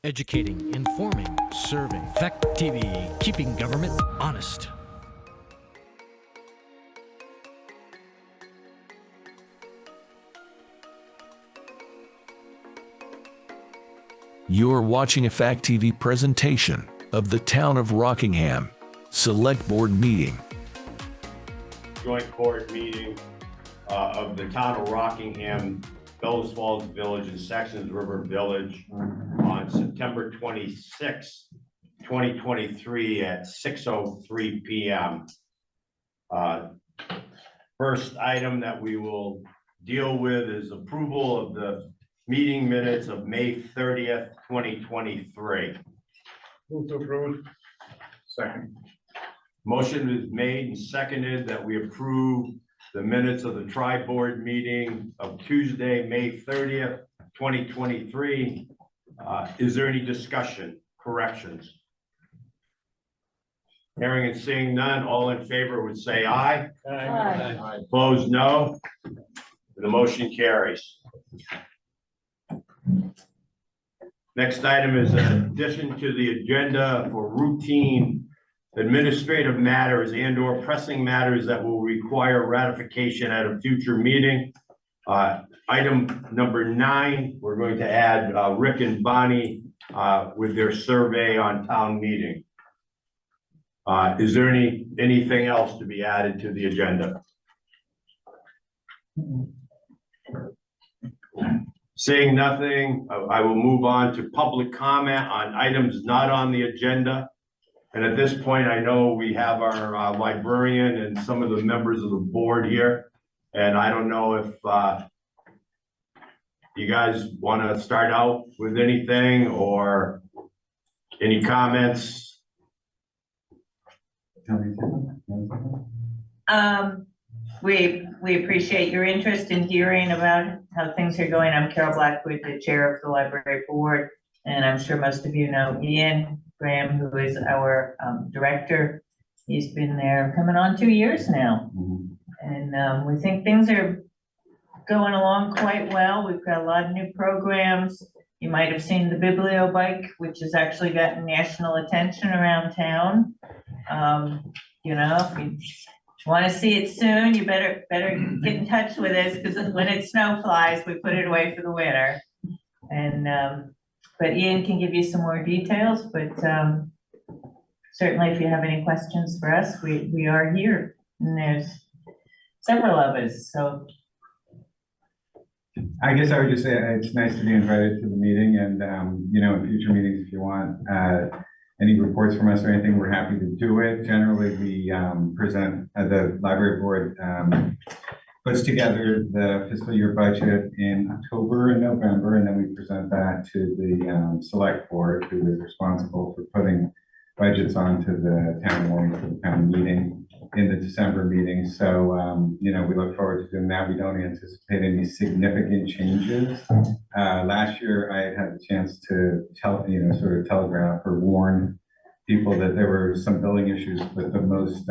Educating, informing, serving. Fact TV, keeping government honest. You're watching a Fact TV presentation of the Town of Rockingham Select Board Meeting. Joint Court meeting of the Town of Rockingham, Bellows Falls Village, and Saxons River Village on September 26, 2023 at 6:03 p.m. First item that we will deal with is approval of the meeting minutes of May 30th, 2023. Move to approve. Second. Motion is made and seconded that we approve the minutes of the tri-board meeting of Tuesday, May 30th, 2023. Is there any discussion, corrections? Hearing and seeing none, all in favor would say aye. Aye. Opposed, no. The motion carries. Next item is an addition to the agenda for routine administrative matters and/or pressing matters that will require ratification at a future meeting. Item number 9, we're going to add Rick and Bonnie with their survey on town meeting. Is there anything else to be added to the agenda? Seeing nothing, I will move on to public comment on items not on the agenda. And at this point, I know we have our librarian and some of the members of the board here. And I don't know if you guys want to start out with anything or any comments? We appreciate your interest in hearing about how things are going. I'm Carol Blackwood, the chair of the library board, and I'm sure most of you know Ian Graham, who is our director. He's been there coming on 2 years now. And we think things are going along quite well. We've got a lot of new programs. You might have seen the Biblio bike, which has actually gotten national attention around town. You know, if you want to see it soon, you better get in touch with us, because when it snow flies, we put it away for the winter. And but Ian can give you some more details, but certainly if you have any questions for us, we are here, and there's several of us, so. I guess I would just say it's nice to be invited to the meeting, and you know, in future meetings, if you want any reports from us or anything, we're happy to do it. Generally, we present the library board puts together the fiscal year budget in October and November, and then we present that to the select board, who is responsible for putting budgets onto the town warning for the town meeting in the December meeting. So, you know, we look forward to doing that. We don't anticipate any significant changes. Last year, I had the chance to sort of telegraph or warn people that there were some building issues, but the most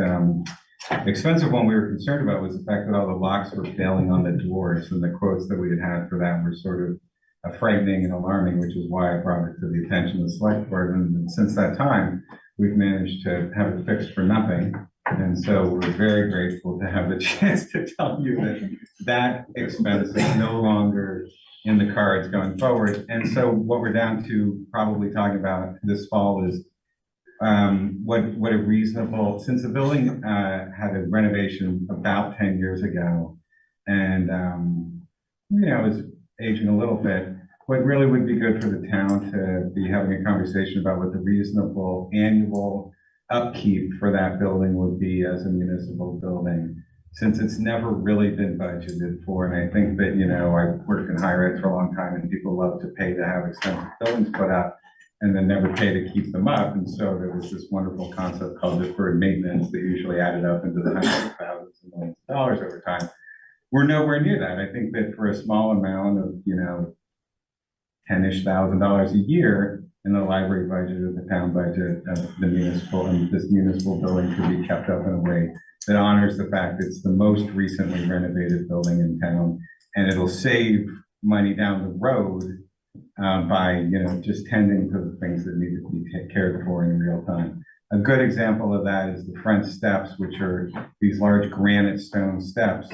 expensive one we were concerned about was the fact that all the locks were failing on the doors, and the quotes that we had for that were sort of frightening and alarming, which is why I brought it to the attention of the select board. And since that time, we've managed to have it fixed for nothing. And so we're very grateful to have the chance to tell you that that expense is no longer in the cards going forward. And so what we're down to probably talking about this fall is what a reasonable, since the building had a renovation about 10 years ago, and you know, is aging a little bit, what really would be good for the town to be having a conversation about what the reasonable annual upkeep for that building would be as a municipal building, since it's never really been budgeted for. And I think that, you know, I worked in higher ed for a long time, and people love to pay to have expensive buildings put up and then never pay to keep them up. And so there was this wonderful concept called deferred maintenance that usually added up into the hundreds of thousands of millions of dollars over time. We're nowhere near that. I think that for a small amount of, you know, $10,000-ish a year in the library budget or the town budget of the municipal, and this municipal building could be kept up in a way that honors the fact that it's the most recently renovated building in town, and it'll save money down the road by, just tending to the things that need to be cared for in real time. A good example of that is the front steps, which are these large granite stone steps,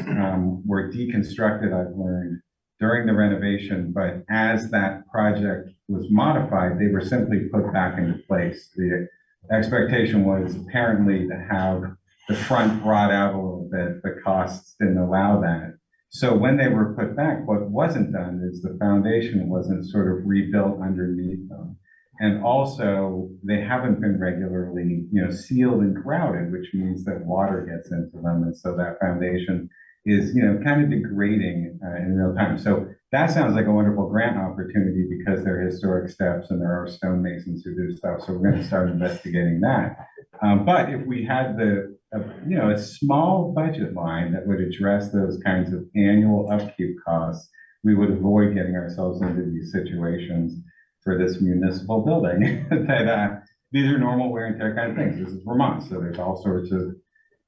were deconstructed, I've learned, during the renovation, but as that project was modified, they were simply put back into place. The expectation was apparently to have the front brought out a little bit. The costs didn't allow that. So when they were put back, what wasn't done is the foundation wasn't sort of rebuilt underneath them. And also, they haven't been regularly, sealed and grouted, which means that water gets into them. And so that foundation is, kind of degrading in real time. So that sounds like a wonderful grant opportunity because they're historic steps and there are stonemasons who do stuff. So we're going to start investigating that. But if we had a small budget line that would address those kinds of annual upkeep costs, we would avoid getting ourselves into these situations for this municipal building. That these are normal wear and tear kind of things. This is Vermont, so there's all sorts of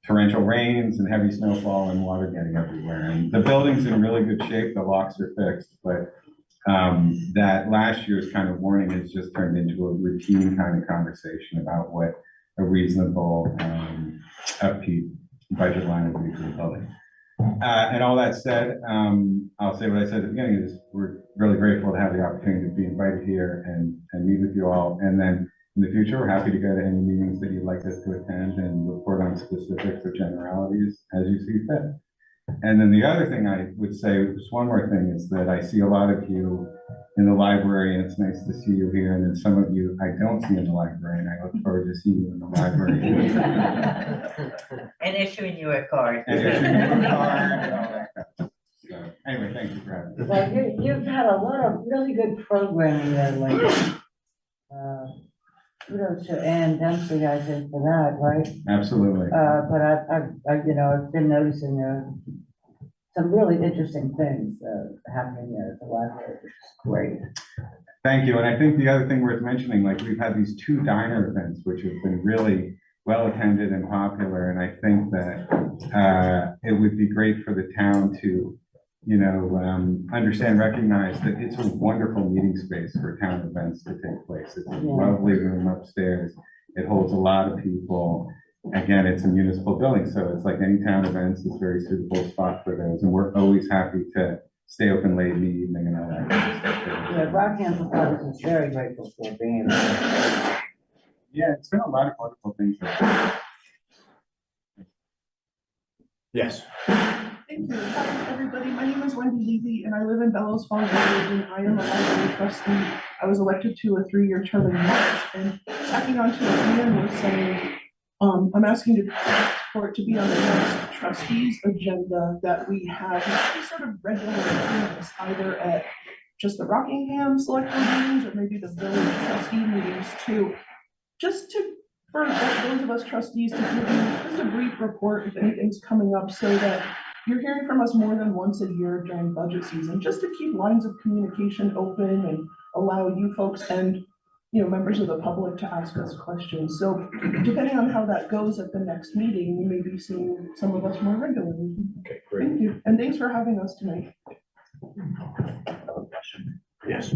torrential rains and heavy snowfall and water getting everywhere. And the building's in really good shape. The locks are fixed, but that last year's kind of warning has just turned into a routine kind of conversation about what a reasonable upkeep budget line would be for the building. And all that said, I'll say what I said at the beginning is we're really grateful to have the opportunity to be invited here and meet with you all. And then in the future, we're happy to go to any meetings that you'd like us to attend and report on specifics or generalities as you see fit. And then the other thing I would say, just one more thing, is that I see a lot of you in the library, and it's nice to see you here. And then some of you I don't see in the library, and I look forward to seeing you in the library. And issuing you a card. And issuing you a card and all that kind of stuff. So anyway, thank you for having me. Well, you've had a lot of really good programming there lately. Kudos to Ann Dempsey, I think, for that, right? Absolutely. But I've been noticing some really interesting things happening there at the library, which is great. Thank you. And I think the other thing worth mentioning, like we've had these 2 diner events, which have been really well attended and popular. And I think that it would be great for the town to, understand, recognize that it's a wonderful meeting space for town events to take place. It's a lovely room upstairs. It holds a lot of people. Again, it's a municipal building, so it's like any town events, it's a very suitable spot for those. And we're always happy to stay open late in the evening and all that kind of stuff. Yeah, Rockingham College is very grateful for being there. Yeah, it's been a lot of wonderful things. Yes. Thank you. Hi, everybody. My name is Wendy Levy, and I live in Bellows Falls Village, and I am a library trustee. I was elected to a 3-year term in March, and tacking on to what Ian was saying, I'm asking for it to be on the next trustees agenda that we have some sort of regular meetings, either at just the Rockingham select board meetings or maybe the village trustee meetings too, just to for those of us trustees to give you just a brief report if anything's coming up, so that you're hearing from us more than once a year during budget season, just to keep lines of communication open and allow you folks and members of the public to ask us questions. So depending on how that goes at the next meeting, you may be seeing some of us more regularly. Okay, great. Thank you, and thanks for having us tonight. Yes.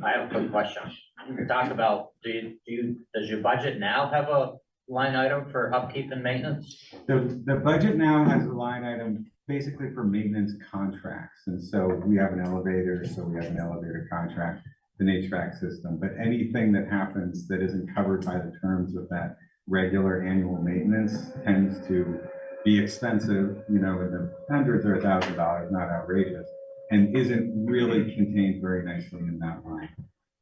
I have a quick question. We could talk about, does your budget now have a line item for upkeep and maintenance? The budget now has a line item basically for maintenance contracts. And so we have an elevator, so we have an elevator contract, an HVAC system, but anything that happens that isn't covered by the terms of that regular annual maintenance tends to be expensive, in the hundreds or $1,000, not outrageous, and isn't really contained very nicely in that line.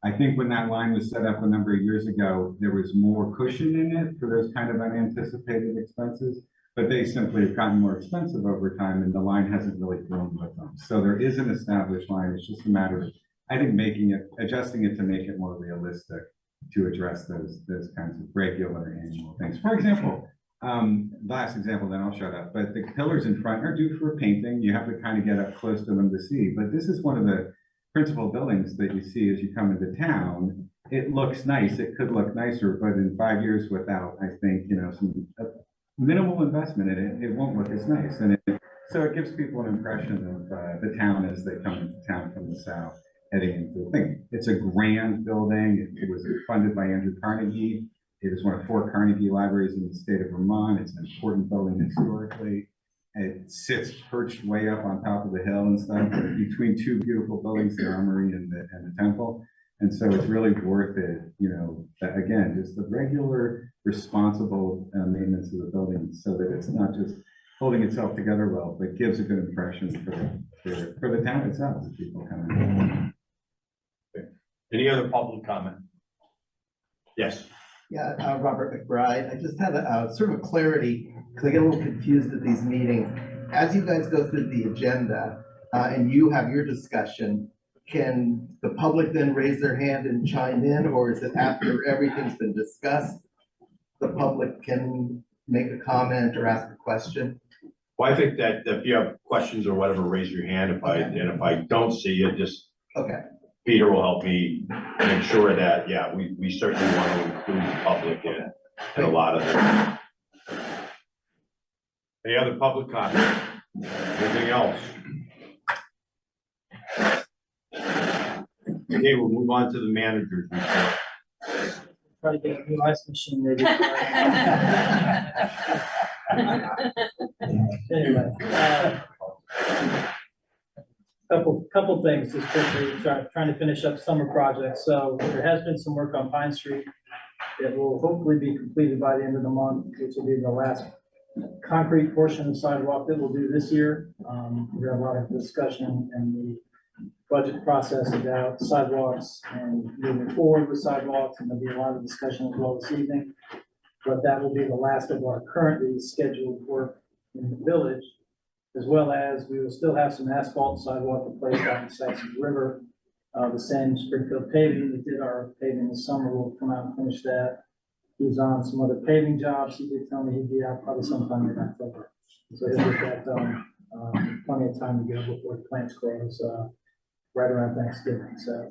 I think when that line was set up a number of years ago, there was more cushion in it for those kind of unanticipated expenses, but they simply have gotten more expensive over time and the line hasn't really grown with them. So there is an established line. It's just a matter of, I think, adjusting it to make it more realistic to address those kinds of regular annual things. For example, last example, then I'll shut up, but the pillars in front are due for painting. You have to kind of get up close to them to see, but this is one of the principal buildings that you see as you come into town. It looks nice. It could look nicer, but in 5 years without, I think, some minimal investment in it, it won't look as nice. And so it gives people an impression of the town as they come into town from the south. heading into the thing. It's a grand building. It was funded by Andrew Carnegie. It is one of 4 Carnegie libraries in the state of Vermont. It's an important building historically. It sits perched way up on top of the hill and stuff, between 2 beautiful buildings, the Armory and the temple. And so it's really worth it, you know, again, just the regular responsible maintenance of the building so that it's not just holding itself together well, but gives a good impression for the town itself as people come in. Any other public comment? Yes. Yeah, Robert McBride. I just have a sort of a clarity, because I get a little confused at these meetings. As you guys go through the agenda and you have your discussion, can the public then raise their hand and chime in, or is it after everything's been discussed, the public can make a comment or ask a question? Well, I think that if you have questions or whatever, raise your hand. If I don't see you, just Okay. Peter will help me make sure that, yeah, we certainly want to include the public in a lot of this. Any other public comment? Anything else? Okay, we'll move on to the manager's report. Try to get a new ice machine maybe. Anyway, couple things just quickly, trying to finish up summer projects. So there has been some work on Pine Street that will hopefully be completed by the end of the month, which will be the last concrete portion of the sidewalk that we'll do this year. We have a lot of discussion and the budget process about sidewalks and moving forward with sidewalks, and there'll be a lot of discussion as well this evening. But that will be the last of our currently scheduled work in the village, as well as we will still have some asphalt sidewalk replaced on the Saxon River. The same Springfield paving that did our paving this summer will come out and finish that. He's on some other paving jobs. He did tell me he'd be out probably sometime in October. So he'll get that done. Plenty of time to go before the plants close, right around Thanksgiving. So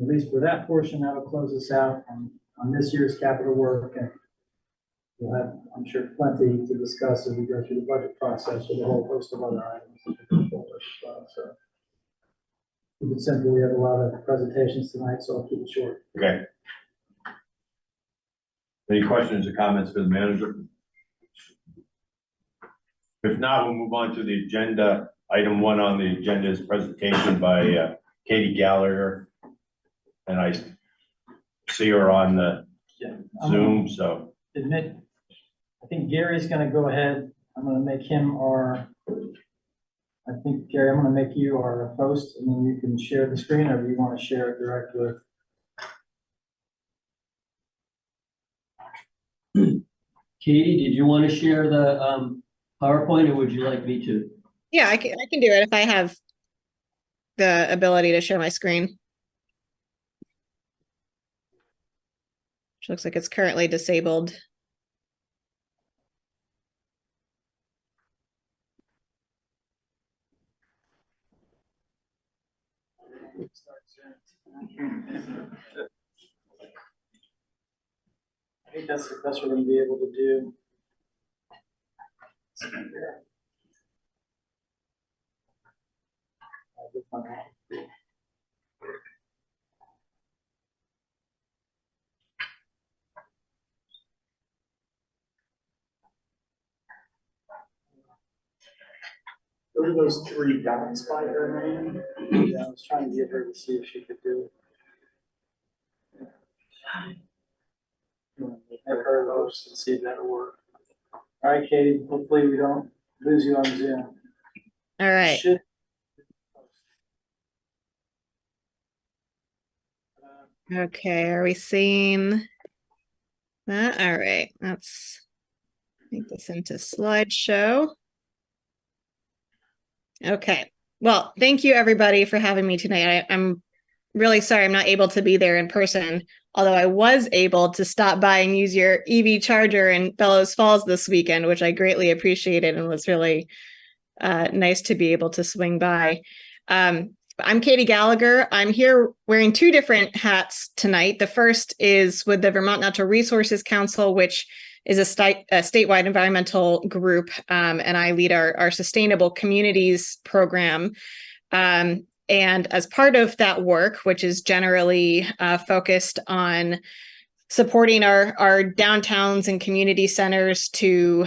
at least for that portion, that'll close us out on this year's capital work. And we'll have, I'm sure, plenty to discuss as we go through the budget process with a whole host of other items as we go forward as well. So keep it simple. We have a lot of presentations tonight, so I'll keep it short. Okay. Any questions or comments for the manager? If not, we'll move on to the agenda. Item 1 on the agenda is presentation by Katie Gallagher. And I see her on the Zoom, so. Admit, I think Gary's gonna go ahead. I'm gonna make him I think, Gary, I'm gonna make you our host, and then you can share the screen, or do you want to share it direct with? Katie, did you want to share the PowerPoint, or would you like me to? Yeah, I can do it if I have the ability to share my screen. Which looks like it's currently disabled. I think that's the best we're gonna be able to do. Go to those 3 dots by her name. Yeah, I was trying to get her to see if she could do it. Have her host and see if that'll work. All right, Katie, hopefully we don't lose you on Zoom. All right. Okay, are we seeing that? All right, let's make this into slideshow. Okay, well, thank you everybody for having me tonight. I'm really sorry I'm not able to be there in person, although I was able to stop by and use your EV charger in Bellows Falls this weekend, which I greatly appreciated and was really nice to be able to swing by. I'm Katie Gallagher. I'm here wearing 2 different hats tonight. The first is with the Vermont Natural Resources Council, which is a statewide environmental group, and I lead our Sustainable Communities program. And as part of that work, which is generally focused on supporting our downtowns and community centers to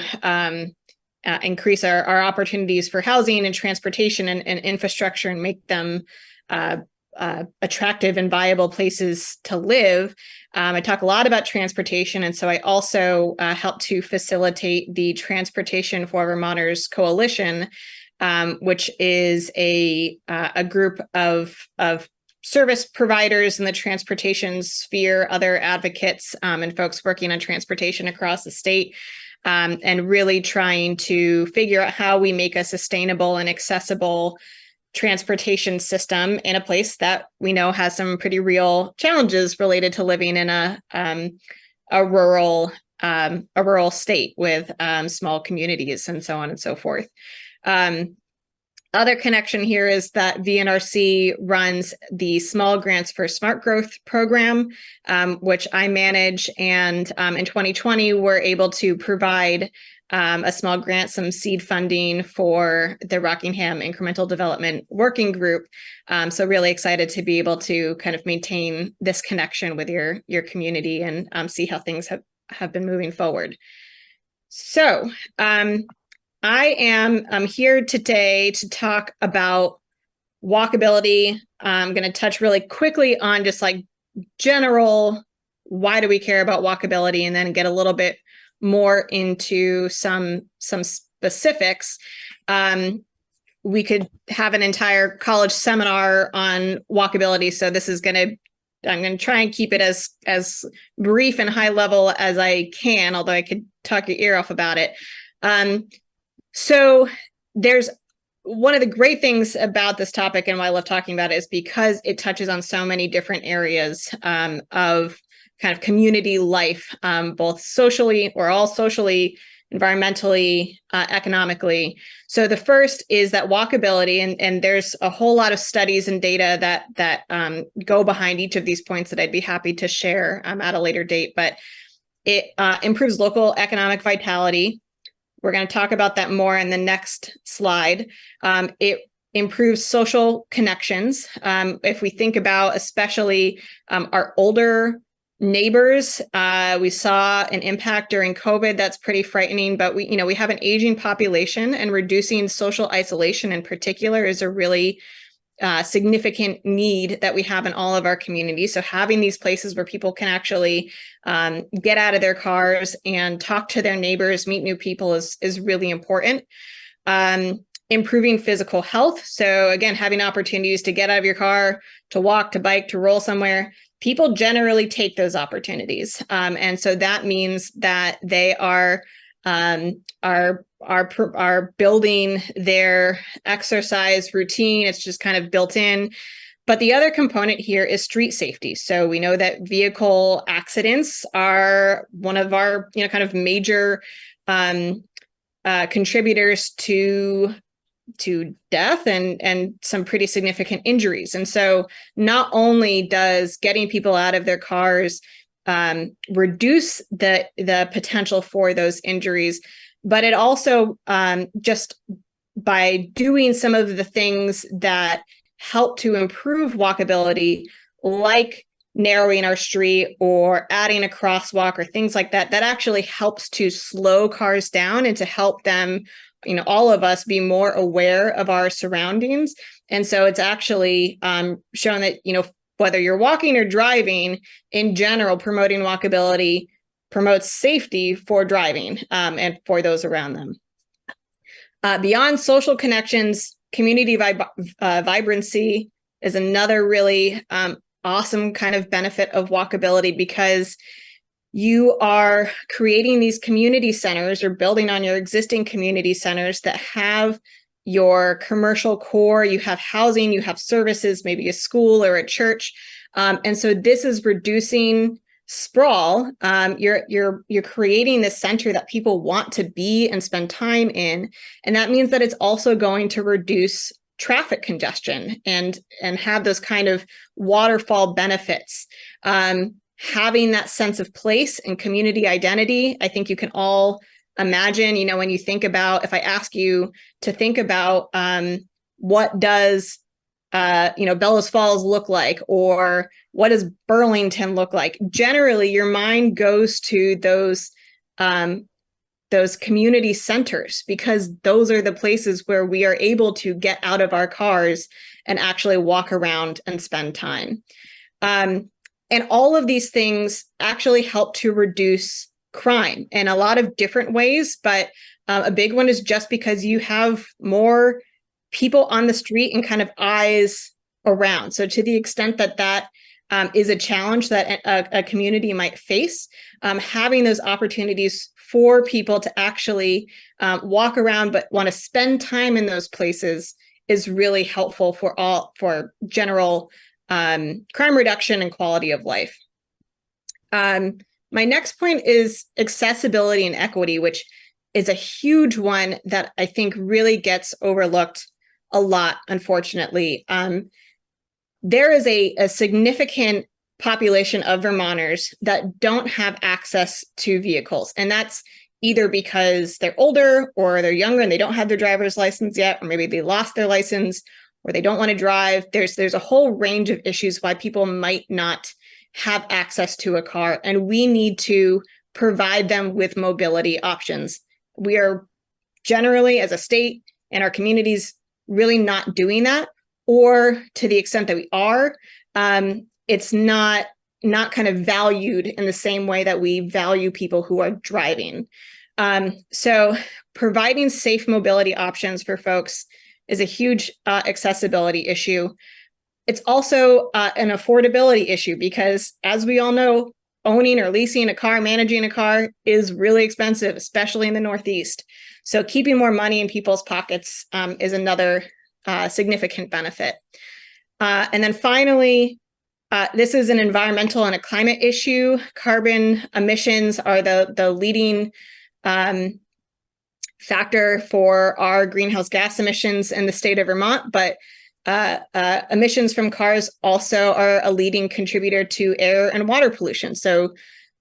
increase our opportunities for housing and transportation and infrastructure and make them attractive and viable places to live. I talk a lot about transportation, and so I also help to facilitate the Transportation for Vermonters Coalition, which is a group of service providers in the transportation sphere, other advocates, and folks working on transportation across the state, and really trying to figure out how we make a sustainable and accessible transportation system in a place that we know has some pretty real challenges related to living in a rural state with small communities and so on and so forth. Other connection here is that VNRC runs the Small Grants for Smart Growth program, which I manage. And in 2020, we're able to provide a small grant, some seed funding for the Rockingham Incremental Development Working Group. So really excited to be able to kind of maintain this connection with your community and see how things have been moving forward. So I am here today to talk about walkability. I'm going to touch really quickly on just like general, why do we care about walkability, and then get a little bit more into some specifics. We could have an entire college seminar on walkability. So this is I'm going to try and keep it as brief and high level as I can, although I could talk your ear off about it. So there's one of the great things about this topic and why I love talking about it is because it touches on so many different areas of kind of community life, both socially, or all socially, environmentally, economically. So the first is that walkability, and there's a whole lot of studies and data that go behind each of these points that I'd be happy to share at a later date, but it improves local economic vitality. We're going to talk about that more in the next slide. It improves social connections. If we think about especially our older neighbors, we saw an impact during COVID that's pretty frightening, but we have an aging population, and reducing social isolation in particular is a really significant need that we have in all of our communities. So having these places where people can actually get out of their cars and talk to their neighbors, meet new people is really important. Improving physical health. So again, having opportunities to get out of your car, to walk, to bike, to roll somewhere. People generally take those opportunities. And so that means that they are building their exercise routine. It's just kind of built in. But the other component here is street safety. So we know that vehicle accidents are one of our, kind of major contributors to death and some pretty significant injuries. And so not only does getting people out of their cars reduce the potential for those injuries, but it also just by doing some of the things that help to improve walkability, like narrowing our street or adding a crosswalk or things like that, that actually helps to slow cars down and to help them, all of us be more aware of our surroundings. And so it's actually shown that, whether you're walking or driving, in general, promoting walkability promotes safety for driving and for those around them. Beyond social connections, community vibrancy is another really awesome kind of benefit of walkability, because you are creating these community centers or building on your existing community centers that have your commercial core, you have housing, you have services, maybe a school or a church. And so this is reducing sprawl. You're creating this center that people want to be and spend time in. And that means that it's also going to reduce traffic congestion and have those kind of waterfall benefits. Having that sense of place and community identity, I think you can all imagine, when you think about, if I ask you to think about what does Bellows Falls look like, or what does Burlington look like? Generally, your mind goes to those community centers, because those are the places where we are able to get out of our cars and actually walk around and spend time. And all of these things actually help to reduce crime in a lot of different ways, but a big one is just because you have more people on the street and kind of eyes around. So to the extent that that is a challenge that a community might face, having those opportunities for people to actually walk around but want to spend time in those places is really helpful for general crime reduction and quality of life. My next point is accessibility and equity, which is a huge one that I think really gets overlooked a lot, unfortunately. There is a significant population of Vermonters that don't have access to vehicles, and that's either because they're older or they're younger and they don't have their driver's license yet, or maybe they lost their license or they don't want to drive. There's a whole range of issues why people might not have access to a car, and we need to provide them with mobility options. We are generally, as a state and our communities, really not doing that, or to the extent that we are, it's not kind of valued in the same way that we value people who are driving. So providing safe mobility options for folks is a huge accessibility issue. It's also an affordability issue, because as we all know, owning or leasing a car, managing a car is really expensive, especially in the Northeast. So keeping more money in people's pockets is another significant benefit. And then finally, this is an environmental and a climate issue. Carbon emissions are the leading factor for our greenhouse gas emissions in the state of Vermont, but emissions from cars also are a leading contributor to air and water pollution. So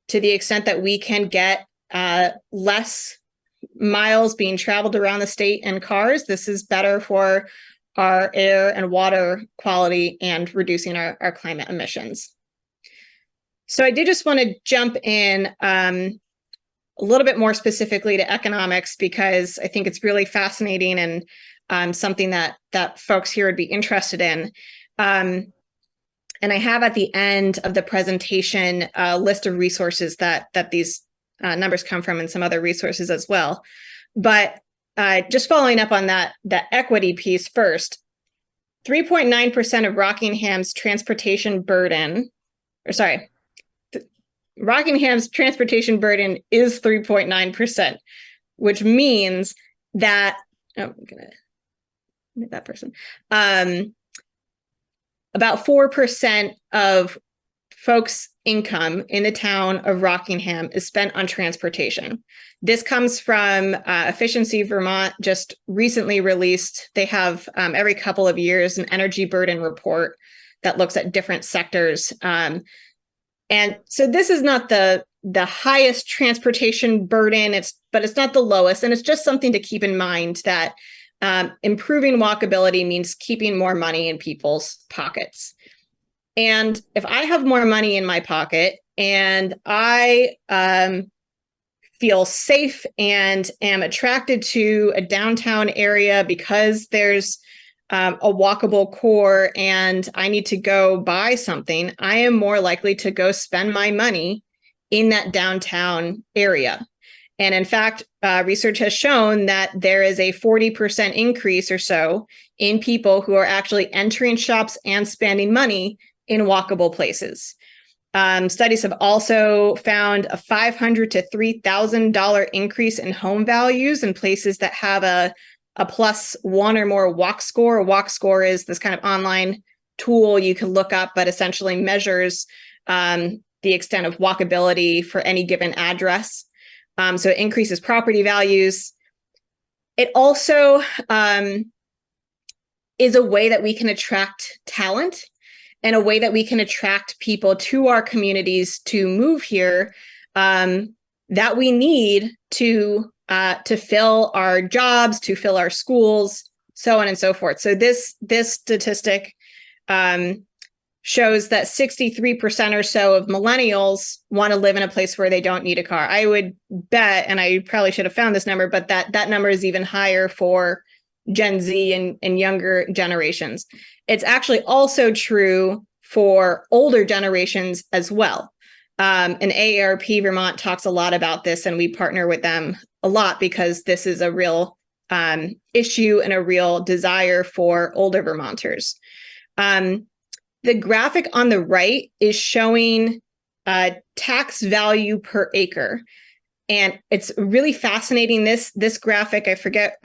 to the extent that we can get less miles being traveled around the state in cars, this is better for our air and water quality and reducing our climate emissions. So I did just want to jump in a little bit more specifically to economics, because I think it's really fascinating and something that folks here would be interested in. And I have at the end of the presentation a list of resources that these numbers come from, and some other resources as well. But just following up on that equity piece first, 3.9% of Rockingham's transportation burden, Rockingham's transportation burden is 3.9%, which means that, I'm gonna make that person, about 4% of folks' income in the town of Rockingham is spent on transportation. This comes from Efficiency Vermont, just recently released. They have every couple of years an energy burden report that looks at different sectors. And so this is not the highest transportation burden, but it's not the lowest. And it's just something to keep in mind that improving walkability means keeping more money in people's pockets. And if I have more money in my pocket and I feel safe and am attracted to a downtown area because there's a walkable core and I need to go buy something, I am more likely to go spend my money in that downtown area. And in fact, research has shown that there is a 40% increase or so in people who are actually entering shops and spending money in walkable places. Studies have also found a $500 to $3,000 increase in home values in places that have a +1 or more walk score. A walk score is this kind of online tool you can look up, but essentially measures the extent of walkability for any given address. So it increases property values. It also is a way that we can attract talent, and a way that we can attract people to our communities to move here that we need to fill our jobs, to fill our schools, so on and so forth. So this statistic shows that 63% or so of millennials want to live in a place where they don't need a car. I would bet, and I probably should have found this number, but that number is even higher for Gen Z and younger generations. It's actually also true for older generations as well. And AARP Vermont talks a lot about this, and we partner with them a lot because this is a real issue and a real desire for older Vermonters. The graphic on the right is showing tax value per acre. And it's really fascinating. This graphic, I forget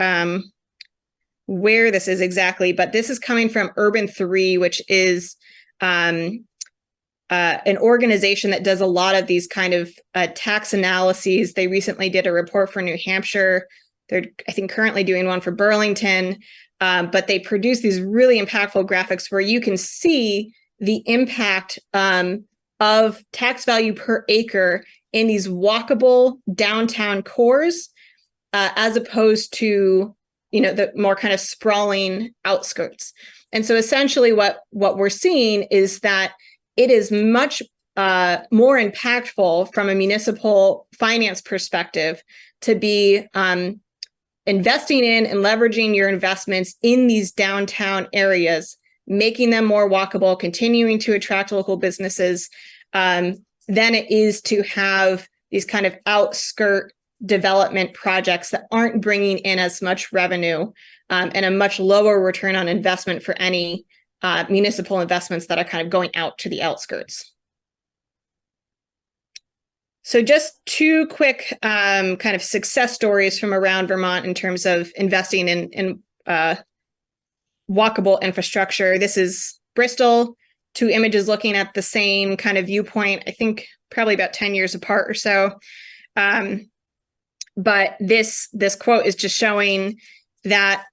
where this is exactly, but this is coming from Urban 3, which is an organization that does a lot of these kind of tax analyses. They recently did a report for New Hampshire. They're, I think, currently doing one for Burlington. But they produce these really impactful graphics where you can see the impact of tax value per acre in these walkable downtown cores, as opposed to, the more kind of sprawling outskirts. And so essentially what we're seeing is that it is much more impactful from a municipal finance perspective to be investing in and leveraging your investments in these downtown areas, making them more walkable, continuing to attract local businesses, than it is to have these kind of outskirt development projects that aren't bringing in as much revenue and a much lower return on investment for any municipal investments that are kind of going out to the outskirts. So just two quick kind of success stories from around Vermont in terms of investing in walkable infrastructure. This is Bristol, two images looking at the same kind of viewpoint, I think probably about 10 years apart or so. But this quote is just showing that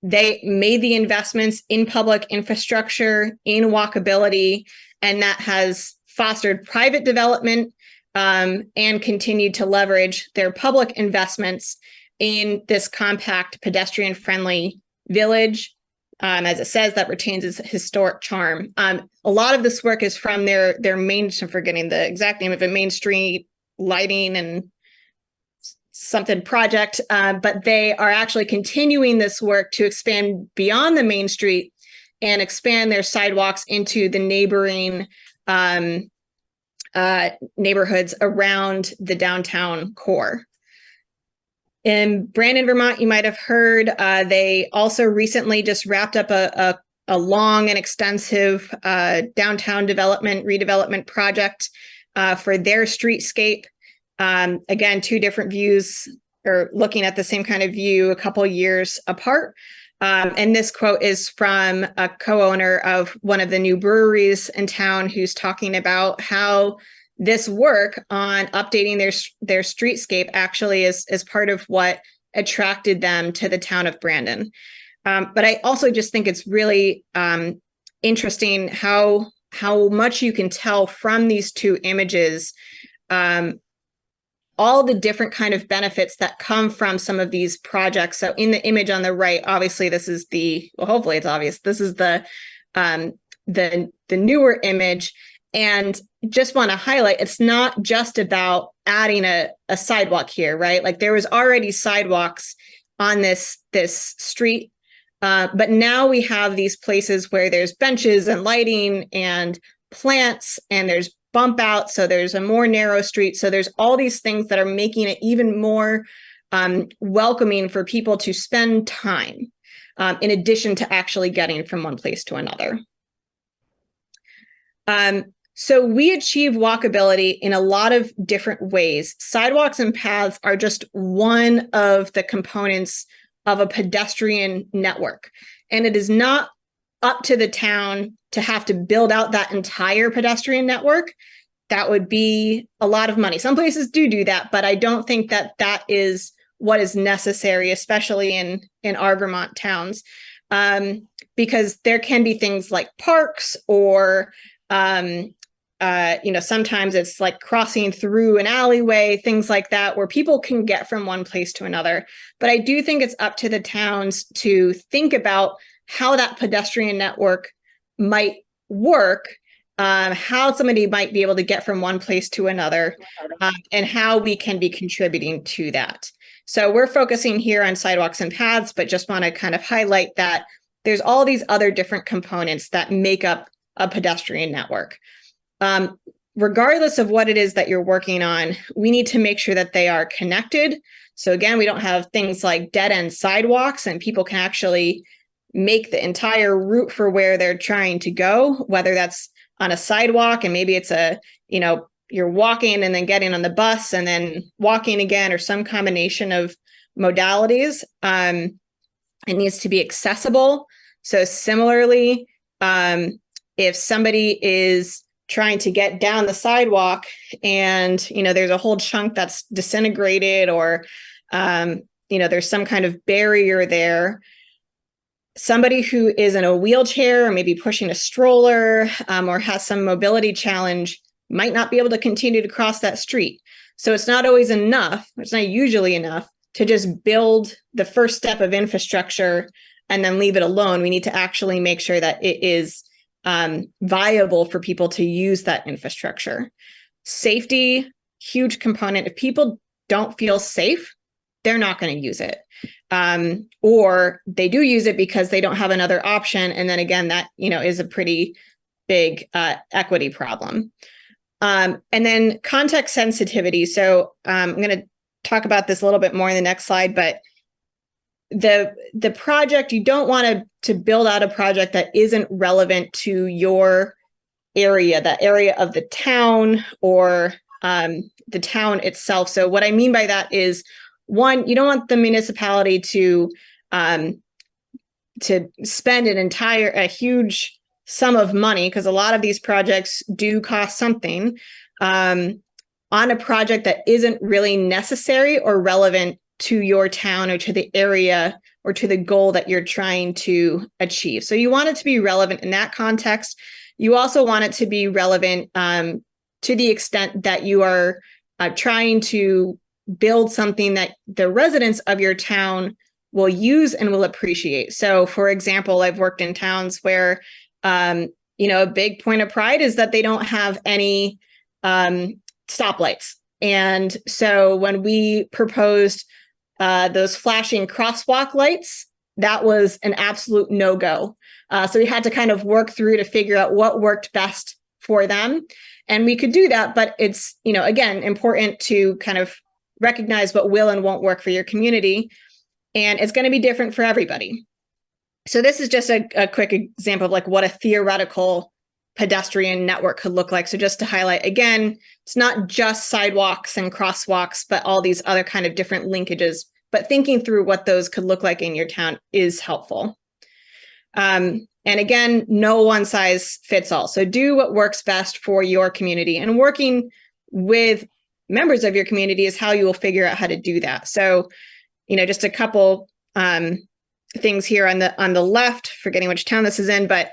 they made the investments in public infrastructure, in walkability, and that has fostered private development and continued to leverage their public investments in this compact, pedestrian-friendly village. As it says, that retains its historic charm. A lot of this work is from their main, I'm forgetting the exact name of it, Main Street Lighting and something project, but they are actually continuing this work to expand beyond the Main Street and expand their sidewalks into the neighboring neighborhoods around the downtown core. In Brandon, Vermont, you might have heard, they also recently just wrapped up a long and extensive downtown redevelopment project for their streetscape. Again, two different views, or looking at the same kind of view a couple years apart. And this quote is from a co-owner of one of the new breweries in town who's talking about how this work on updating their streetscape actually is part of what attracted them to the town of Brandon. But I also just think it's really interesting how much you can tell from these two images, all the different kind of benefits that come from some of these projects. So in the image on the right, obviously this is hopefully it's obvious, this is the newer image. And just want to highlight, it's not just about adding a sidewalk here, right? Like there was already sidewalks on this street, but now we have these places where there's benches and lighting and plants, and there's bump out, so there's a more narrow street. So there's all these things that are making it even more welcoming for people to spend time, in addition to actually getting from one place to another. So we achieve walkability in a lot of different ways. Sidewalks and paths are just one of the components of a pedestrian network. And it is not up to the town to have to build out that entire pedestrian network. That would be a lot of money. Some places do that, but I don't think that is what is necessary, especially in our Vermont towns, because there can be things like parks or sometimes it's like crossing through an alleyway, things like that, where people can get from one place to another. But I do think it's up to the towns to think about how that pedestrian network might work, how somebody might be able to get from one place to another, and how we can be contributing to that. So we're focusing here on sidewalks and paths, but just want to kind of highlight that there's all these other different components that make up a pedestrian network. Regardless of what it is that you're working on, we need to make sure that they are connected. So again, we don't have things like dead end sidewalks, and people can actually make the entire route for where they're trying to go, whether that's on a sidewalk and maybe it's you're walking and then getting on the bus and then walking again, or some combination of modalities. It needs to be accessible. So similarly, if somebody is trying to get down the sidewalk and, there's a whole chunk that's disintegrated, or, there's some kind of barrier there, somebody who is in a wheelchair or maybe pushing a stroller, or has some mobility challenge might not be able to continue to cross that street. So it's not always enough, it's not usually enough to just build the first step of infrastructure and then leave it alone. We need to actually make sure that it is viable for people to use that infrastructure. Safety, huge component. If people don't feel safe, they're not going to use it. Or they do use it because they don't have another option. And then again, that, is a pretty big equity problem. And then context sensitivity. So I'm going to talk about this a little bit more in the next slide, but the project, you don't want to build out a project that isn't relevant to your area, that area of the town, or the town itself. So what I mean by that is, one, you don't want the municipality to spend a huge sum of money, because a lot of these projects do cost something, on a project that isn't really necessary or relevant to your town or to the area or to the goal that you're trying to achieve. So you want it to be relevant in that context. You also want it to be relevant to the extent that you are trying to build something that the residents of your town will use and will appreciate. So for example, I've worked in towns where, a big point of pride is that they don't have any stoplights. And so when we proposed those flashing crosswalk lights, that was an absolute no-go. So we had to kind of work through to figure out what worked best for them. And we could do that, but it's, again, important to kind of recognize what will and won't work for your community. And it's going to be different for everybody. So this is just a quick example of like what a theoretical pedestrian network could look like. So just to highlight again, it's not just sidewalks and crosswalks, but all these other kind of different linkages. But thinking through what those could look like in your town is helpful. And again, no one size fits all. So do what works best for your community, and working with members of your community is how you will figure out how to do that. So, just a couple things here on the left, forgetting which town this is in, but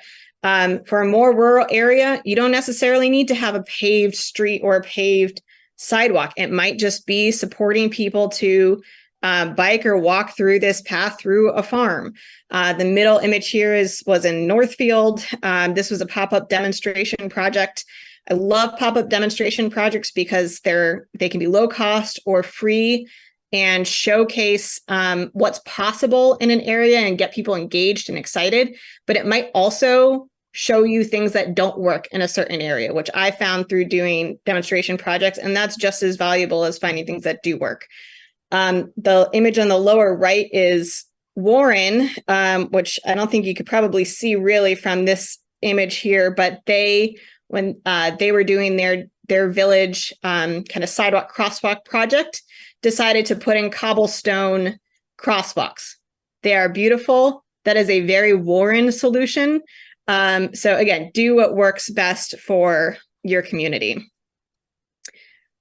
for a more rural area, you don't necessarily need to have a paved street or a paved sidewalk. It might just be supporting people to bike or walk through this path through a farm. The middle image here was in Northfield. This was a pop-up demonstration project. I love pop-up demonstration projects because they can be low cost or free and showcase what's possible in an area and get people engaged and excited. But it might also show you things that don't work in a certain area, which I found through doing demonstration projects, and that's just as valuable as finding things that do work. The image on the lower right is Warren, which I don't think you could probably see really from this image here, but when they were doing their village kind of sidewalk crosswalk project, decided to put in cobblestone crosswalks. They are beautiful. That is a very Warren solution. So again, do what works best for your community.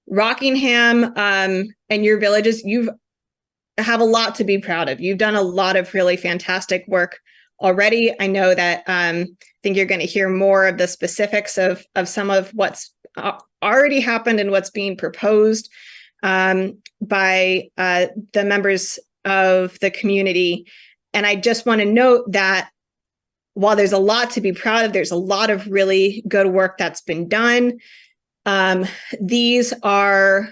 Rockingham and your villages, you have a lot to be proud of. You've done a lot of really fantastic work already. I know that I think you're going to hear more of the specifics of some of what's already happened and what's being proposed by the members of the community. And I just want to note that while there's a lot to be proud of, there's a lot of really good work that's been done. These are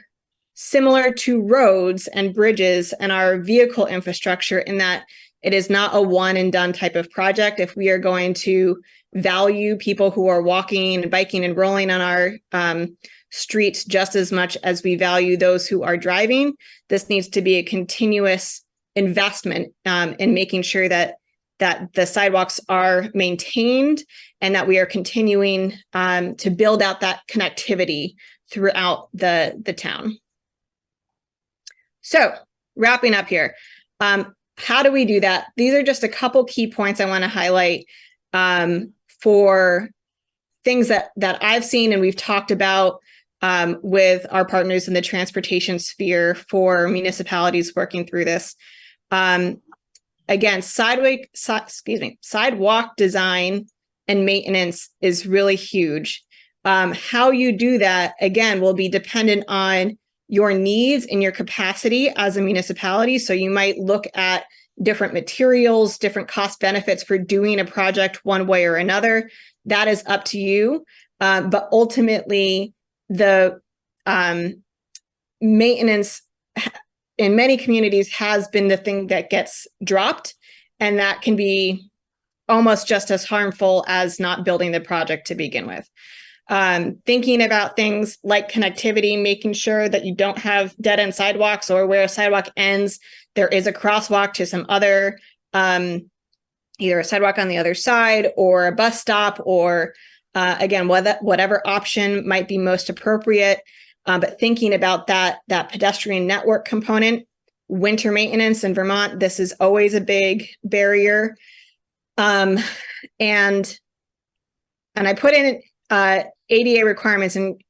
similar to roads and bridges and our vehicle infrastructure in that it is not a one and done type of project. If we are going to value people who are walking and biking and rolling on our streets just as much as we value those who are driving, this needs to be a continuous investment in making sure that the sidewalks are maintained and that we are continuing to build out that connectivity throughout the town. So wrapping up here, how do we do that? These are just a couple key points I want to highlight for things that I've seen and we've talked about with our partners in the transportation sphere for municipalities working through this. Again, sidewalk design and maintenance is really huge. How you do that, again, will be dependent on your needs and your capacity as a municipality. So you might look at different materials, different cost benefits for doing a project one way or another. That is up to you. But ultimately, the maintenance in many communities has been the thing that gets dropped, and that can be almost just as harmful as not building the project to begin with. Thinking about things like connectivity, making sure that you don't have dead-end sidewalks, or where a sidewalk ends, there is a crosswalk to some other, either a sidewalk on the other side or a bus stop, or again, whatever option might be most appropriate. But thinking about that pedestrian network component, winter maintenance in Vermont, this is always a big barrier. And I put in ADA requirements, and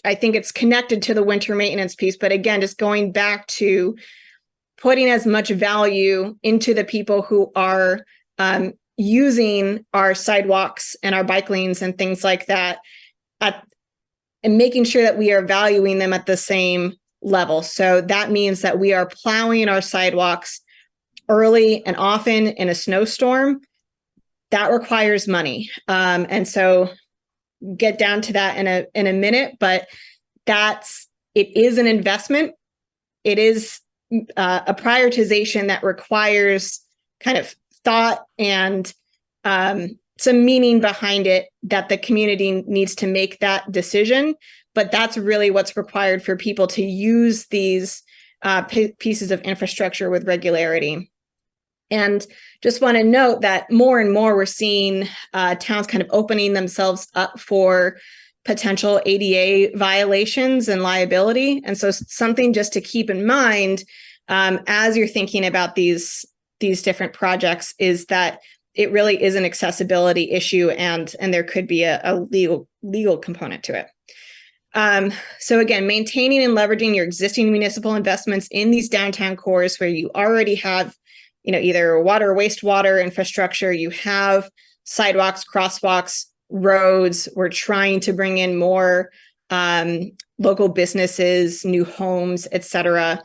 I think it's connected to the winter maintenance piece. But again, just going back to putting as much value into the people who are using our sidewalks and our bike lanes and things like that, and making sure that we are valuing them at the same level. So that means that we are plowing our sidewalks early and often in a snowstorm. That requires money. And so get down to that in a minute, but it is an investment. It is a prioritization that requires kind of thought and some meaning behind it, that the community needs to make that decision. But that's really what's required for people to use these pieces of infrastructure with regularity. And just want to note that more and more we're seeing towns kind of opening themselves up for potential ADA violations and liability. And so something just to keep in mind as you're thinking about these different projects is that it really is an accessibility issue, and there could be a legal component to it. So again, maintaining and leveraging your existing municipal investments in these downtown cores where you already have, either water or wastewater infrastructure, you have sidewalks, crosswalks, roads. We're trying to bring in more local businesses, new homes, et cetera.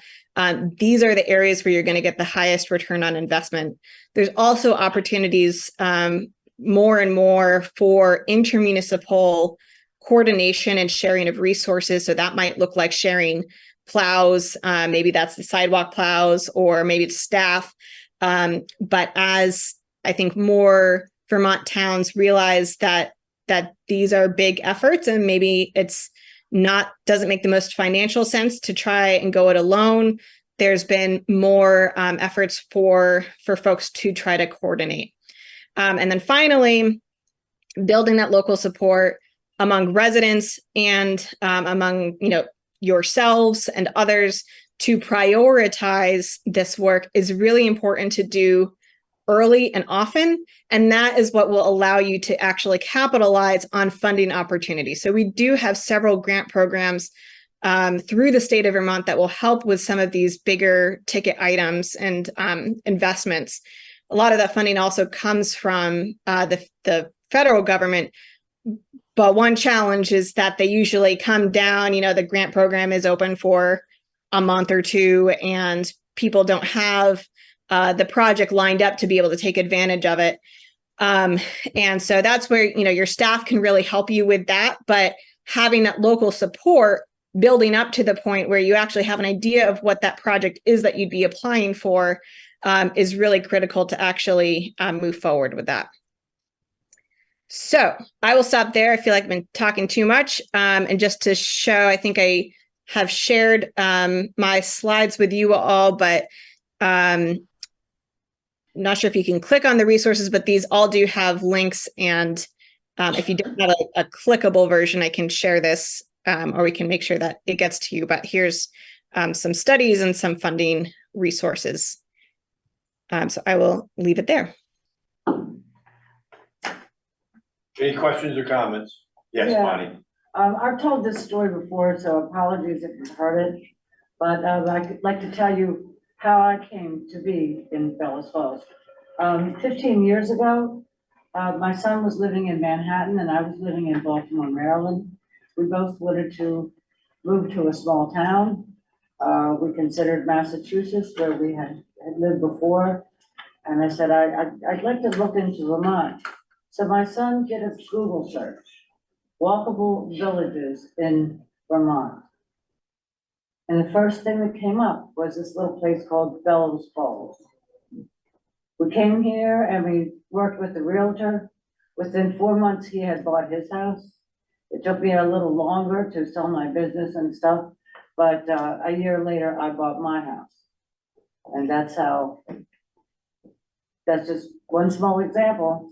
These are the areas where you're going to get the highest return on investment. There's also opportunities more and more for intermunicipal coordination and sharing of resources. So that might look like sharing plows. Maybe that's the sidewalk plows, or maybe it's staff. But as I think more Vermont towns realize that these are big efforts, and maybe doesn't make the most financial sense to try and go it alone, there's been more efforts for folks to try to coordinate. And then finally, building that local support among residents and among yourselves and others to prioritize this work is really important to do early and often. And that is what will allow you to actually capitalize on funding opportunities. So we do have several grant programs through the state of Vermont that will help with some of these bigger ticket items and investments. A lot of that funding also comes from the federal government. But one challenge is that they usually come down, the grant program is open for a month or two, and people don't have the project lined up to be able to take advantage of it. And so that's where, you know, your staff can really help you with that. But having that local support building up to the point where you actually have an idea of what that project is that you'd be applying for is really critical to actually move forward with that. So I will stop there. I feel like I've been talking too much. And just to show, I think I have shared my slides with you all, but not sure if you can click on the resources, but these all do have links. And if you don't have a clickable version, I can share this or we can make sure that it gets to you. But here's some studies and some funding resources. So I will leave it there. Any questions or comments? Yes, Yeah. Bonnie. I've told this story before, so apologies if you've heard it. But I'd like to tell you how I came to be in Bellows Falls. 15 years ago, my son was living in Manhattan and I was living in Baltimore, Maryland. We both wanted to move to a small town. We considered Massachusetts, where we had lived before. And I said, I'd like to look into Vermont. So my son did a Google search, walkable villages in Vermont. And the first thing that came up was this little place called Bellows Falls. We came here and we worked with the realtor. Within 4 months, he had bought his house. It took me a little longer to sell my business and stuff, but a year later, I bought my house. And that's just one small example.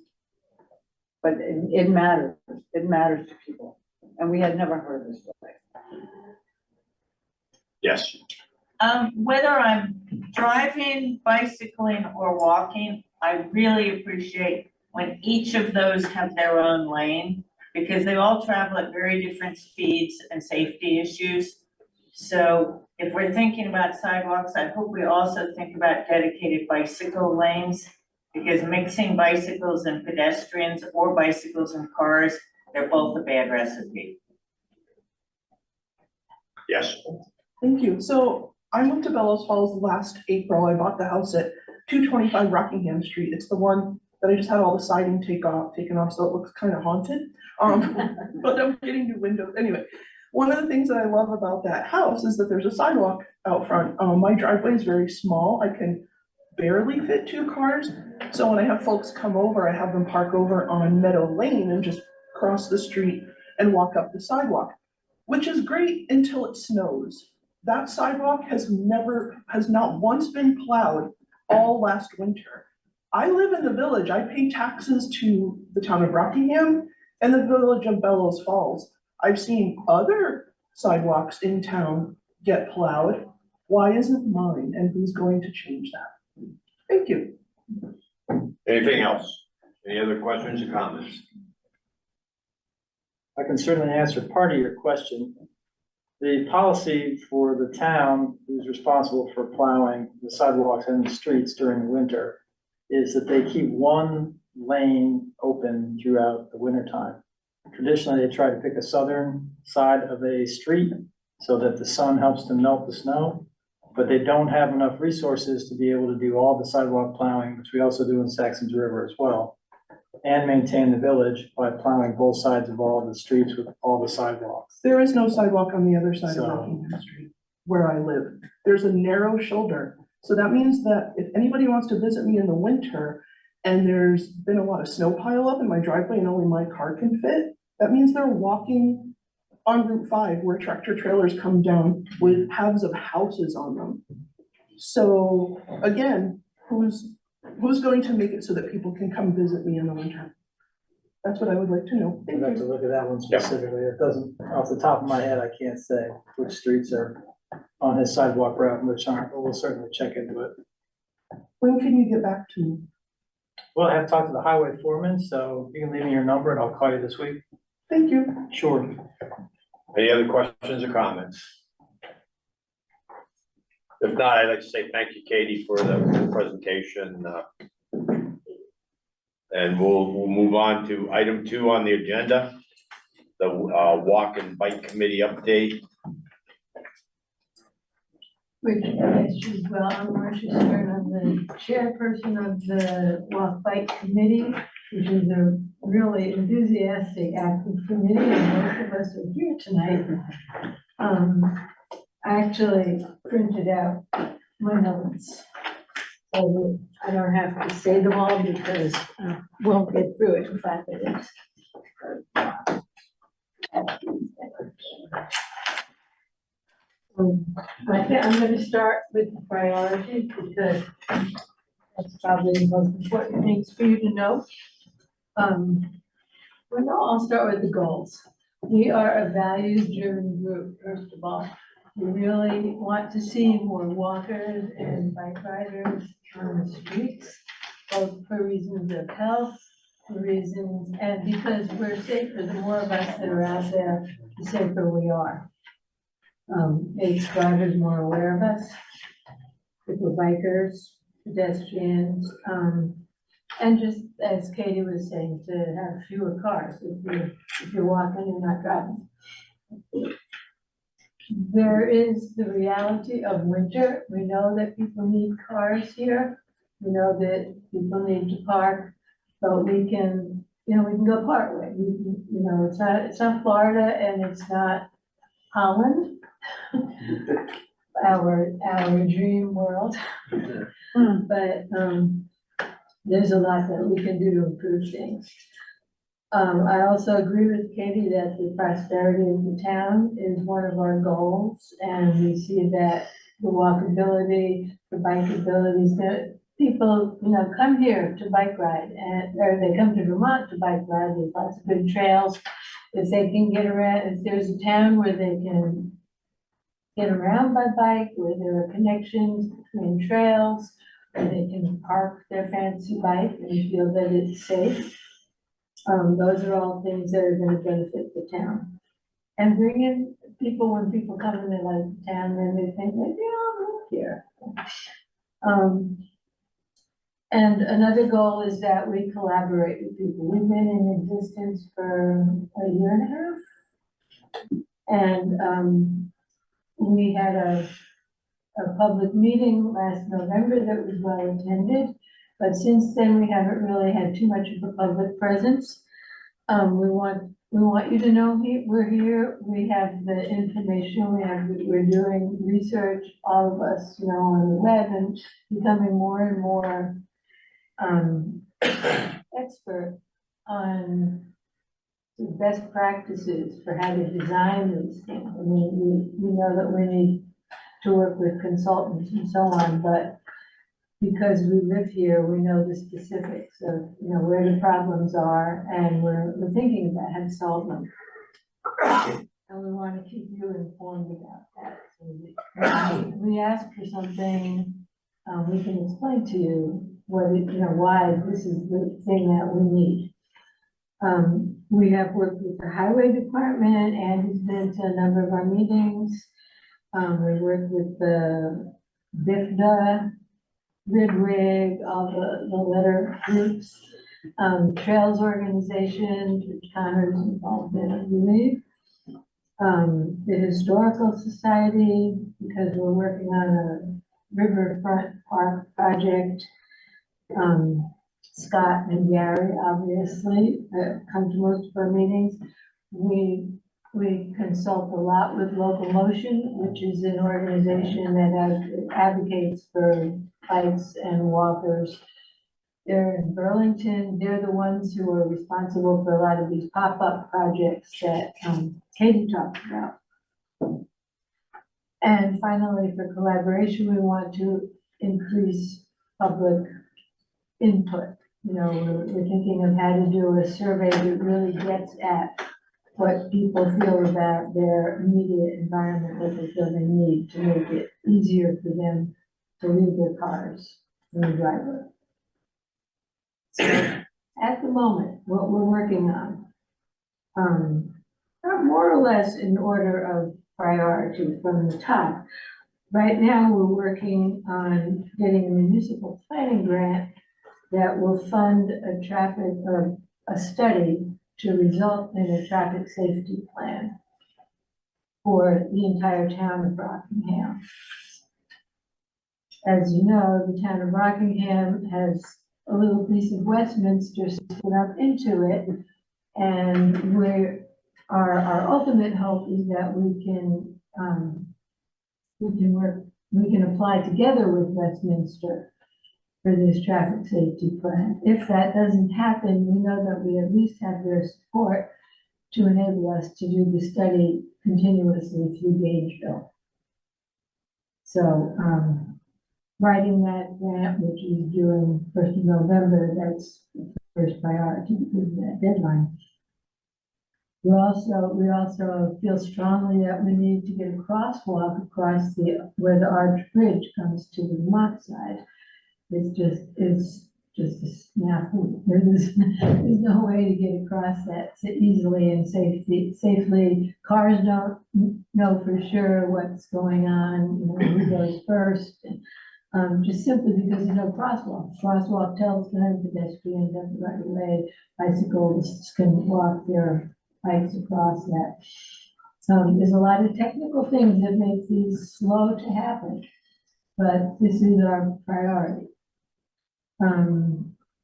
But it matters. It matters to people. And we had never heard of this place. Yes. Whether I'm driving, bicycling, or walking, I really appreciate when each of those have their own lane, because they all travel at very different speeds and safety issues. So if we're thinking about sidewalks, I hope we also think about dedicated bicycle lanes, because mixing bicycles and pedestrians or bicycles and cars, they're both a bad recipe. Yes. Thank you. So I moved to Bellows Falls last April. I bought the house at 225 Rockingham Street. It's the one that I just had all the siding taken off, so it looks kind of haunted. But I'm getting new windows. Anyway, one of the things that I love about that house is that there's a sidewalk out front. My driveway is very small. I can barely fit 2 cars. So when I have folks come over, I have them park over on Meadow Lane and just cross the street and walk up the sidewalk, which is great until it snows. That sidewalk has not once been plowed all last winter. I live in the village. I pay taxes to the town of Rockingham and the village of Bellows Falls. I've seen other sidewalks in town get plowed. Why isn't mine? And who's going to change that? Thank you. Anything else? Any other questions or comments? I can certainly answer part of your question. The policy for the town who's responsible for plowing the sidewalks and the streets during the winter is that they keep one lane open throughout the wintertime. Traditionally, they try to pick a southern side of a street so that the sun helps to melt the snow, but they don't have enough resources to be able to do all the sidewalk plowing, which we also do in Saxon's River as well, and maintain the village by plowing both sides of all the streets with all the sidewalks. There is no sidewalk on the other side So- of Rockingham Street where I live. There's a narrow shoulder. So that means that if anybody wants to visit me in the winter and there's been a lot of snow pile up in my driveway and only my car can fit, that means they're walking on Route 5 where tractor trailers come down with halves of houses on them. So again, who's going to make it so that people can come visit me in the winter? That's what I would like to know. I'd have Thank to you. look at that one specifically. It doesn't, off the top of my head, I can't say which streets are on his sidewalk route and which aren't, but we'll certainly check into it. When can you get back to me? Well, I have talked to the highway foreman, so you can leave me your number and I'll call you this week. Thank you. Sure. Any other questions or comments? If not, I'd like to say thank you, Katie, for the presentation. And we'll move on to item 2 on the agenda, the walk and bike committee update. Which is, well, I'm Marcia Stern, I'm the chairperson of the Walk Bike Committee. which is a really enthusiastic, active committee, and most of us are here tonight. I actually printed out my notes, so that I don't have to say them all because we'll get through it in 5 minutes. I think I'm going to start with the priorities because that's probably the most important things for you to know. Well, no, I'll start with the goals. We are a values-driven group, first of all. We really want to see more walkers and bike riders on the streets, both for reasons of health, for reasons, and because we're safer. The more of us that are out there, the safer we are. Makes drivers more aware of us, if we're bikers, pedestrians, and just as Katie was saying, to have fewer cars if you're walking and not driving. There is the reality of winter. We know that people need cars here. We know that people need to park, but we can go part way. It's not Florida and it's not Holland, our dream world. But there's a lot that we can do to improve things. I also agree with Katie that the prosperity of the town is one of our goals, and we see that the walkability, the bikeability, that people, come here to bike ride, or they come to Vermont to bike ride. There's lots of good trails. If they can get around, if there's a town where they can get around by bike, where there are connections between trails, where they can park their fancy bike and feel that it's safe. Those are all things that are going to benefit the town. And bring in people, when people come and they like the town, then they think, maybe I'll live here. And another goal is that we collaborate with people. We've been in existence for a year and a half. And we had a public meeting last November that was well attended. But since then, we haven't really had too much of a public presence. We want you to know we're here. We have the information. We're doing research, all of us, on the web, and becoming more and more expert on the best practices for how to design these things. I mean, we know that we need to work with consultants and so on, but because we live here, we know the specifics of, where the problems are, and we're thinking about how to solve them. And we want to keep you informed about that. So we ask for something, we can explain to you why this is the thing that we need. We have worked with the highway department, and he's been to a number of our meetings. We worked with the BIFDA, Ridwig, all the letter groups, Trails Organization, which Connor's involved in, I believe. The Historical Society, because we're working on a riverfront park project. Scott and Gary, obviously, come to most of our meetings. We consult a lot with Local Motion, which is an organization that advocates for bikes and walkers. They're in Burlington. They're the ones who are responsible for a lot of these pop-up projects that Katie talked about. And finally, for collaboration, we want to increase public input. We're thinking of how to do a survey that really gets at what people feel about their immediate environment, what they feel they need to make it easier for them to leave their cars in the driveway. So at the moment, what we're working on are more or less in order of priority from the top. Right now, we're working on getting a municipal planning grant that will fund a study to result in a traffic safety plan for the entire town of Rockingham. As you know, the town of Rockingham has a little piece of Westminster split up into it. And our ultimate hope is that we can apply together with Westminster for this traffic safety plan. If that doesn't happen, we know that we at least have their support to enable us to do the study continuously through Gageville. So, writing that grant, which is due in 1st of November, that's the first priority because of that deadline. We also feel strongly that we need to get a crosswalk across where the Arch Bridge comes to the Vermont side. It's just a snafu. There's no way to get across that so easily and safely. Cars don't know for sure what's going on, who goes first. Just simply because there's no crosswalk. Crosswalk tells the pedestrians that the right of way, bicyclists can walk their bikes across that. There's a lot of technical things that make these slow to happen, but this is our priority.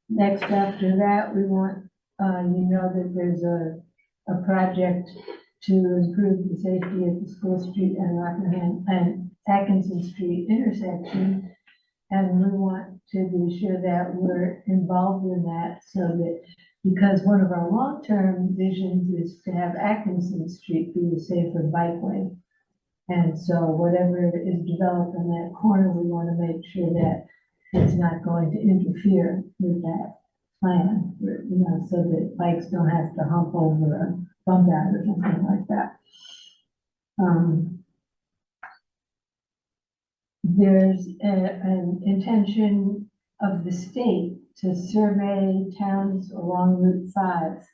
Next after that, we want, that there's a project to improve the safety of the School Street and Rockingham and Atkinson Street intersection. And we want to be sure that we're involved in that so that, because one of our long-term visions is to have Atkinson Street be a safer bikeway. And so whatever is developed on that corner, we want to make sure that it's not going to interfere with that plan, so that bikes don't have to hump over a bump out or something like that. There's an intention of the state to survey towns along Route 5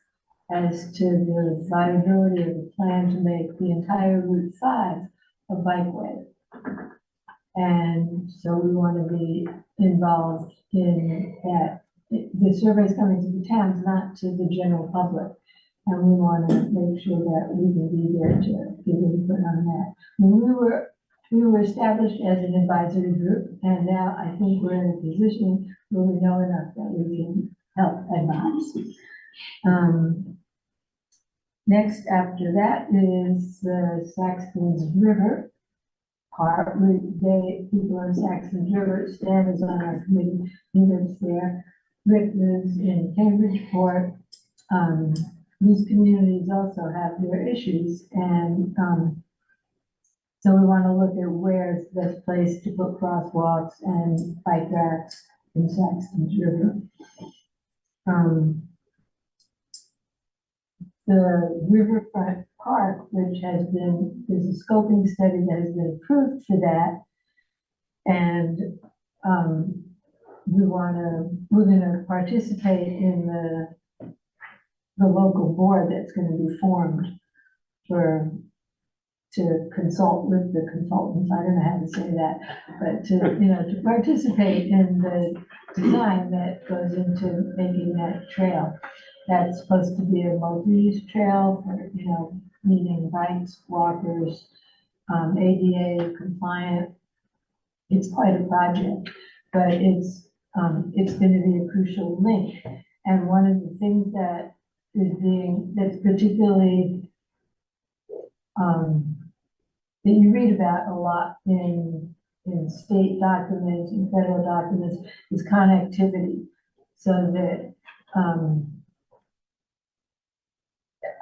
as to the viability of the plan to make the entire Route 5 a bikeway. And so we want to be involved in that. The survey is coming to the towns, not to the general public. And we want to make sure that we can be there to give input on that. We were established as an advisory group, and now I think we're in a position where we know enough that we can help advise. Next after that is the Saxon's River part. People on Saxon's River, Stan is on our committee, he lives there. Rick lives in Cambridgeport. These communities also have their issues, and so we want to look at where's the best place to put crosswalks and bike racks in Saxon's River. The Riverfront Park, which there's a scoping study that has been approved for that. And we're gonna participate in the local board that's gonna be formed to consult with the consultants. I don't know how to say that, but to participate in the design that goes into making that trail. That's supposed to be a multi-use trail for, meeting bikes, walkers, ADA compliant. It's quite a project, but it's going to be a crucial link. And one of the things that's particularly that you read about a lot in state documents and federal documents is connectivity, so that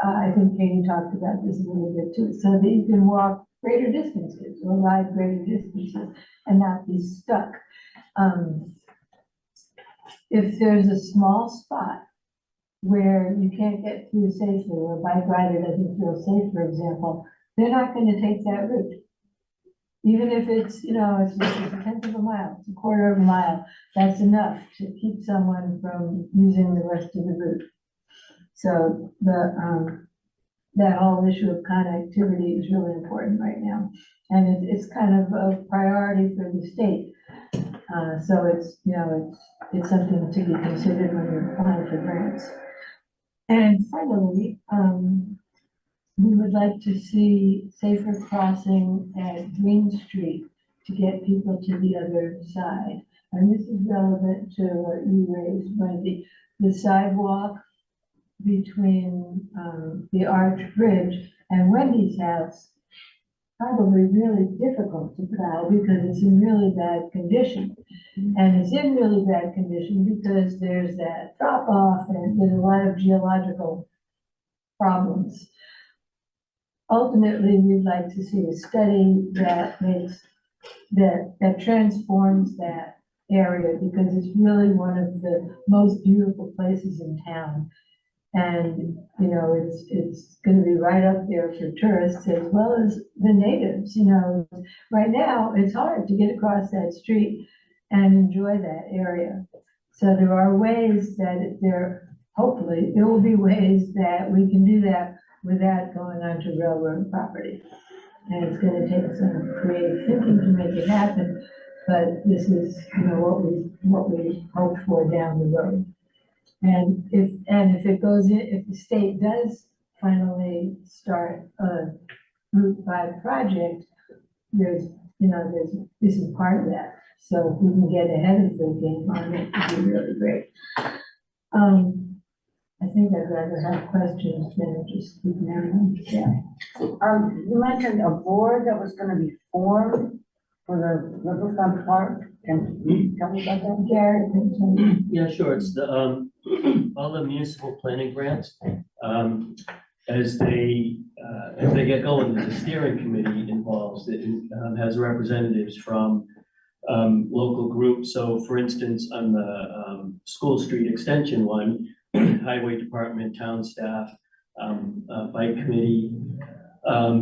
I think Katie talked about this a little bit too, so that you can walk greater distances or ride greater distances and not be stuck. If there's a small spot where you can't get through safely, or a bike rider doesn't feel safe, for example, they're not going to take that route. Even if it's, it's just a tenth of a mile, it's a quarter of a mile, that's enough to keep someone from using the rest of the route. So that whole issue of connectivity is really important right now. And it's kind of a priority for the state. So it's something to be considered when you're applying for grants. And finally, we would like to see safer crossing at Green Street to get people to the other side. and this is relevant to what you raised, Wendy, the sidewalk between, the Arch Bridge and Wendy's house, probably really difficult to plow because it's in really bad condition. And it's in really bad condition because there's that drop off and there's a lot of geological problems. Ultimately, we'd like to see a study that makes, that transforms that area because it's really one of the most beautiful places in town. And, you know, it's gonna be right up there for tourists as well as the natives, you know. Right now, it's hard to get across that street and enjoy that area. So there are ways that hopefully, there will be ways that we can do that without going onto railroad property. And it's gonna take some creative thinking to make it happen, but this is, you know, what we hope for down the road. And if it goes in, if the state does finally start a Route 5 project, this is part of that. So if we can get ahead of the game on it, it'd be really great. I think I'd rather have questions than just keep them. Yeah. You mentioned a board that was gonna be formed for the Riverfront Park. Can you tell me about that? Gary, can tell you. Yeah, sure. It's the, all the municipal planning grants, as they get going, there's a steering committee involved that has representatives from local groups. So for instance, on the School Street Extension one, Highway Department, town staff, bike committee,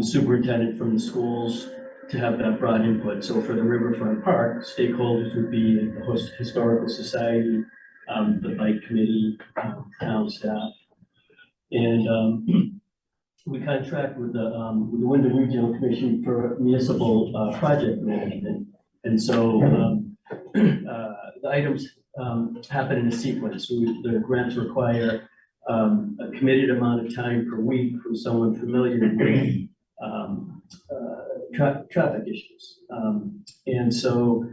superintendent from the schools, to have that broad input. So for the Riverfront Park, stakeholders would be the Historical Society, the bike committee, town staff. And we contract with the Wyndham Regional Commission for municipal project management. And so the items happen in a sequence. The grants require a committed amount of time per week from someone familiar with traffic issues. And so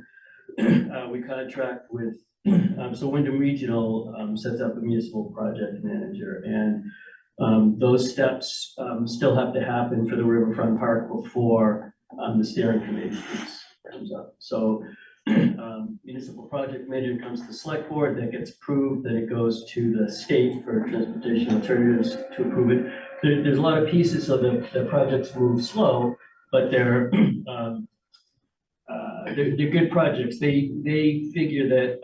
we contract with, so Wyndham Regional sets up a municipal project manager, and those steps still have to happen for the Riverfront Park before the steering committee comes up. So municipal project manager comes to the select board, that gets approved, then it goes to the state for transportation alternatives to approve it. There's a lot of pieces, so the projects move slow, but they're good projects. They figure that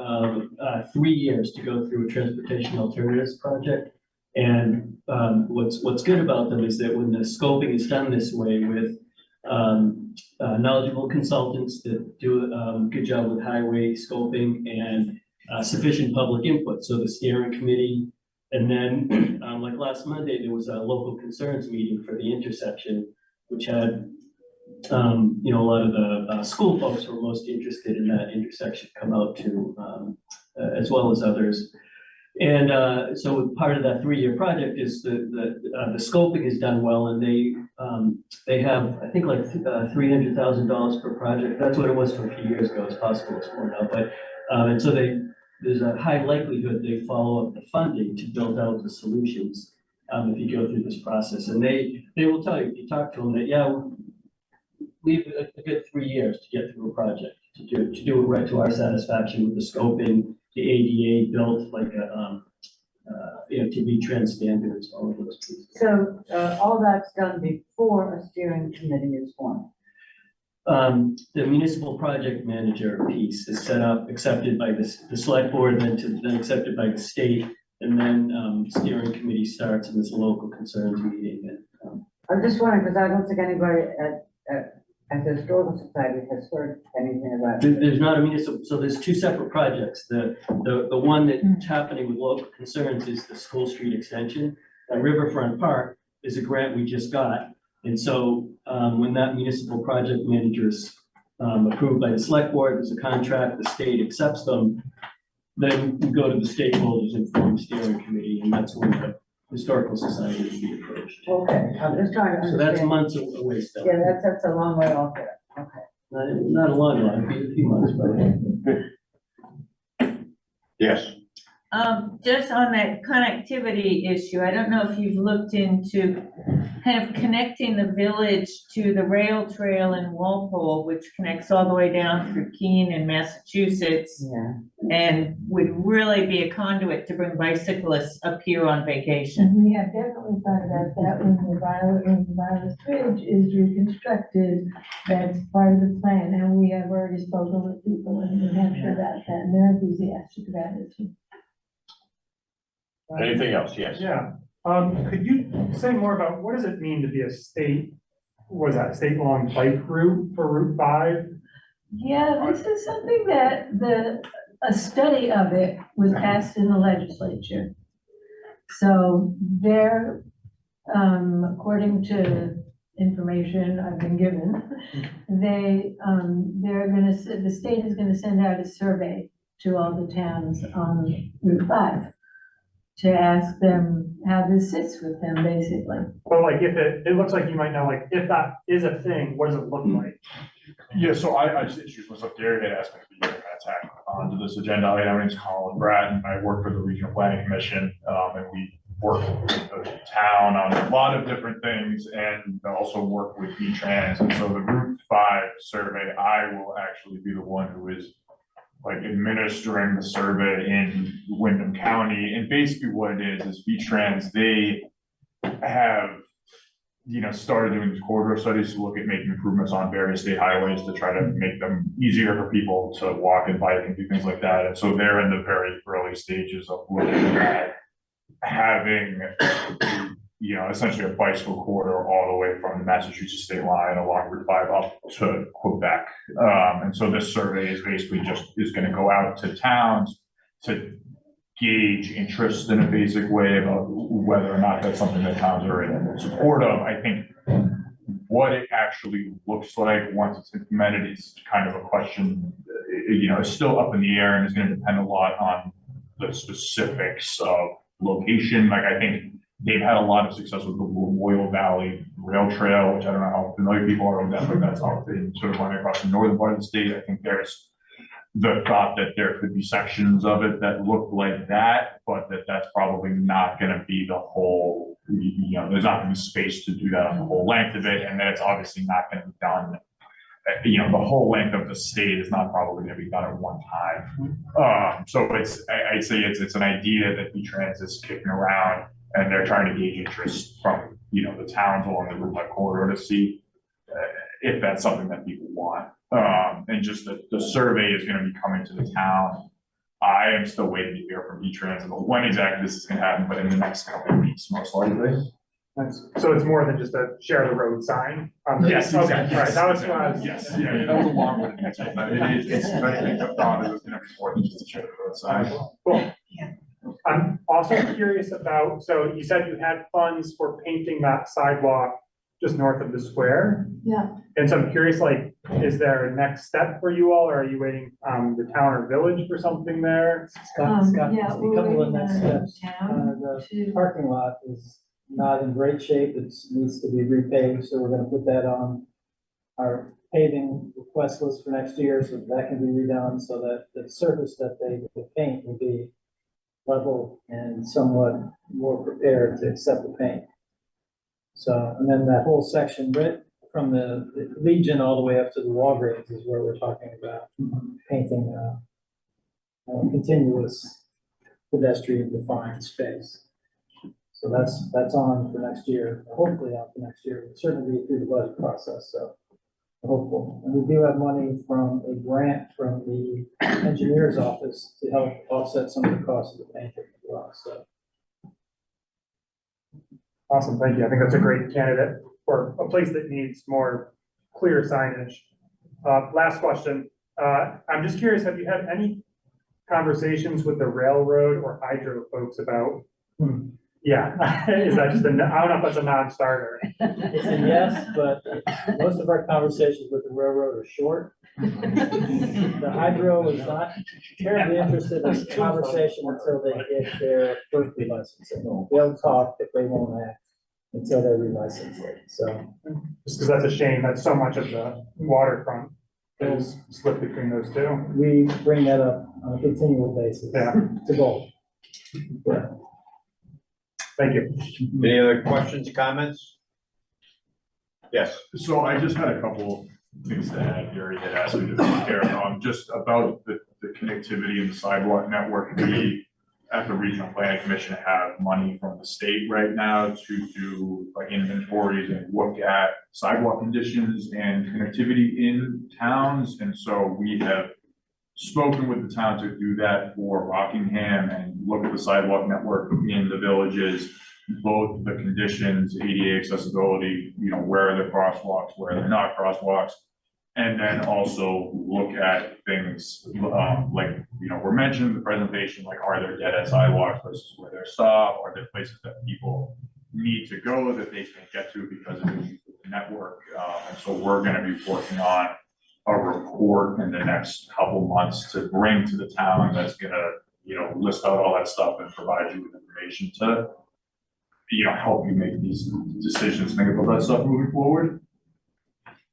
3 years to go through a transportation alternatives project. And what's good about them is that when the scoping is done this way with knowledgeable consultants that do a good job with highway scoping and sufficient public input. So the steering committee, and then like last Monday, there was a local concerns meeting for the intersection, which had a lot of the school folks who are most interested in that intersection come out to, as well as others. And so part of that 3-year project is the scoping is done well, and they have, I think, like $300,000 per project. That's what it was for a few years ago. It's possible it's more now, but and so there's a high likelihood they follow up the funding to build out the solutions if you go through this process. And they will tell you, if you talk to them, that yeah, we have a good 3 years to get through a project, to do it right to our satisfaction with the scoping, the ADA built like a TV trend standards, all of those pieces. So all that's done before a steering committee is formed. The municipal project manager piece is set up, accepted by the select board, then accepted by the state, and then steering committee starts, and there's a local concerns meeting. And I'm just wondering, because I don't think anybody at the Historical Society has heard anything about it. There's not a municipal, so there's two separate projects. The one that's happening with local concerns is the School Street Extension. Riverfront Park is a grant we just got. And so when that municipal project manager is approved by the select board, there's a contract, the state accepts them, then we go to the stakeholders and form a steering committee, and that's when the Historical Society will be approached. Okay, I'm just trying to So understand. that's months away still. Yeah, that's a long way off there. Okay. Not a long, it'll be a few months, but. Yes. Just on that connectivity issue, I don't know if you've looked into kind of connecting the village to the rail trail in Walpole, which connects all the way down through Keene in Massachusetts. Yeah. And would really be a conduit to bring bicyclists up here on vacation. And we have definitely thought about that when the Violet Bridge is reconstructed. That's part of the plan, and we have already spoken with people in New Hampshire about that, and they're enthusiastic about it too. Anything else? Yes. Yeah, could you say more about what does it mean to be a state-long bike route for Route 5? Yeah, this is something that a study of it was passed in the legislature. So there, according to information I've been given, the state is gonna send out a survey to all the towns on Route 5 to ask them how this sits with them, basically. Well, like if it looks like you might know, like if that is a thing, what does it look like? Yeah, so I just introduced myself. Gary had asked me to be here and tack onto this agenda. My name is Colin Bratt, and I work for the Regional Planning Commission, and we work with the town on a lot of different things, and also work with V-Trans. And so the Route 5 survey, I will actually be the one who is like administering the survey in Wyndham County. And basically what it is V-Trans, they have, started doing these corridor studies to look at making improvements on various state highways to try to make them easier for people to walk and bike and do things like that. And so they're in the very early stages of looking at having, essentially a bicycle corridor all the way from the Massachusetts state line along Route 5 up to Quebec. And so this survey is basically is going to go out to towns to gauge interest in a basic way about whether or not that's something that towns are in support of. I think what it actually looks like once it's implemented is kind of a question, it's still up in the air, and it's going to depend a lot on the specifics of location. Like I think they've had a lot of success with the Royal Valley Rail Trail, which I don't know how familiar people are with that, but that's all been sort of running across the northern part of the state. I think there's the thought that there could be sections of it that look like that, but that's probably not going to be the whole, there's not going to be space to do that on the whole length of it. And then it's obviously not going to be done. The whole length of the state is not probably going to be done at one time. So I'd say it's an idea that V-Trans is kicking around, and they're trying to gauge interest from, the towns along the Route 5 corridor to see if that's something that people want. And just the survey is going to be coming to the town. I am still waiting to hear from V-Trans about when exactly this is going to happen, but in the next couple of weeks, most likely. So it's more than just a share the road sign? Yes, okay, exactly. Right, that was what I was. Yes, yeah, that was a long one, but I think the thought is going to be more than just a share the road sign. Cool. I'm also curious about, so you said you had funds for painting that sidewalk just north of the square. Yeah. And so I'm curious, like, is there a next step for you all, or are you waiting, the town or village for something there? Scott, Yeah, a we're couple of waiting next on steps. town The to- parking lot is not in great shape. It needs to be repaved, so we're gonna put that on our paving request list for next year, so that can be redone, so that the surface that they paint will be level and somewhat more prepared to accept the paint. So, and then that whole section, right from the Legion all the way up to the Walgreens is where we're talking about painting continuous pedestrian defined space. So that's on for next year, hopefully on for next year, certainly through the budget process, so hopeful. And we do have money from a grant from the engineer's office to help offset some of the costs of the painting as well, so. Awesome, thank you. I think that's a great candidate for a place that needs more clear signage. Last question. I'm just curious, have you had any conversations with the railroad or hydro folks about? Yeah, is that just I don't know if that's a non-starter. It's a yes, but most of our conversations with the railroad are short. The hydro is not terribly interested in the conversation until they get their first license. They'll talk, but they won't act until they're relicensed, so. Just because that's a shame, that's so much of the waterfront Bills split between those two. We bring that up on a continual basis. Yeah. It's a goal. Thank you. Any other questions, comments? Yes. So I just had a couple things to add. Gary had asked me to take care of, just about the connectivity and the sidewalk network. We, at the Regional Planning Commission, have money from the state right now to do like inventories and look at sidewalk conditions and connectivity in towns. And so we have spoken with the town to do that for Rockingham and look at the sidewalk network in the villages, both the conditions, ADA accessibility, where are the crosswalks, where are there not crosswalks, and then also look at things like, were mentioned in the presentation, like, are there dead end sidewalks versus where they're stopped? Are there places that people need to go that they can't get to because of the network? And so we're going to be working on a report in the next couple months to bring to the town that's going to, list out all that stuff and provide you with information to, help you make these decisions, think about that stuff moving forward.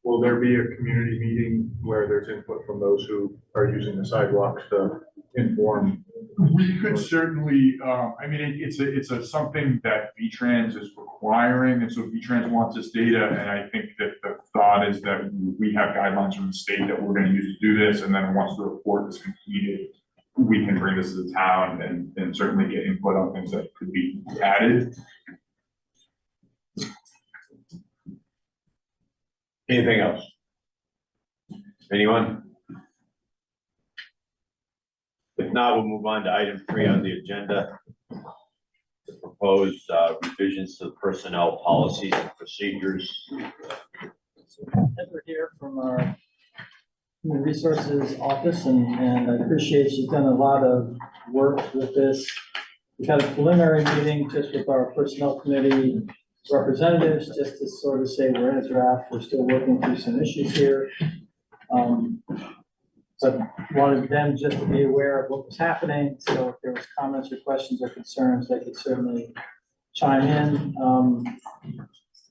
Will there be a community meeting where there's input from those who are using the sidewalks to inform? We could certainly, it's something that V-Trans is requiring, and so V-Trans wants this data, and I think that the thought is that we have guidelines from the state that we're gonna use to do this, and then once the report is completed, we can bring this to the town and certainly get input on things that could be added. Anything else? Anyone? If not, we'll move on to item 3 on the agenda. The proposed revisions to the personnel policies and procedures. We're here from our Human Resources Office, and I appreciate she's done a lot of work with this. We had a preliminary meeting just with our Personnel Committee representatives, just to sort of say we're in a draft, we're still working through some issues here. But wanted them just to be aware of what was happening, so if there was comments or questions or concerns, they could certainly chime in.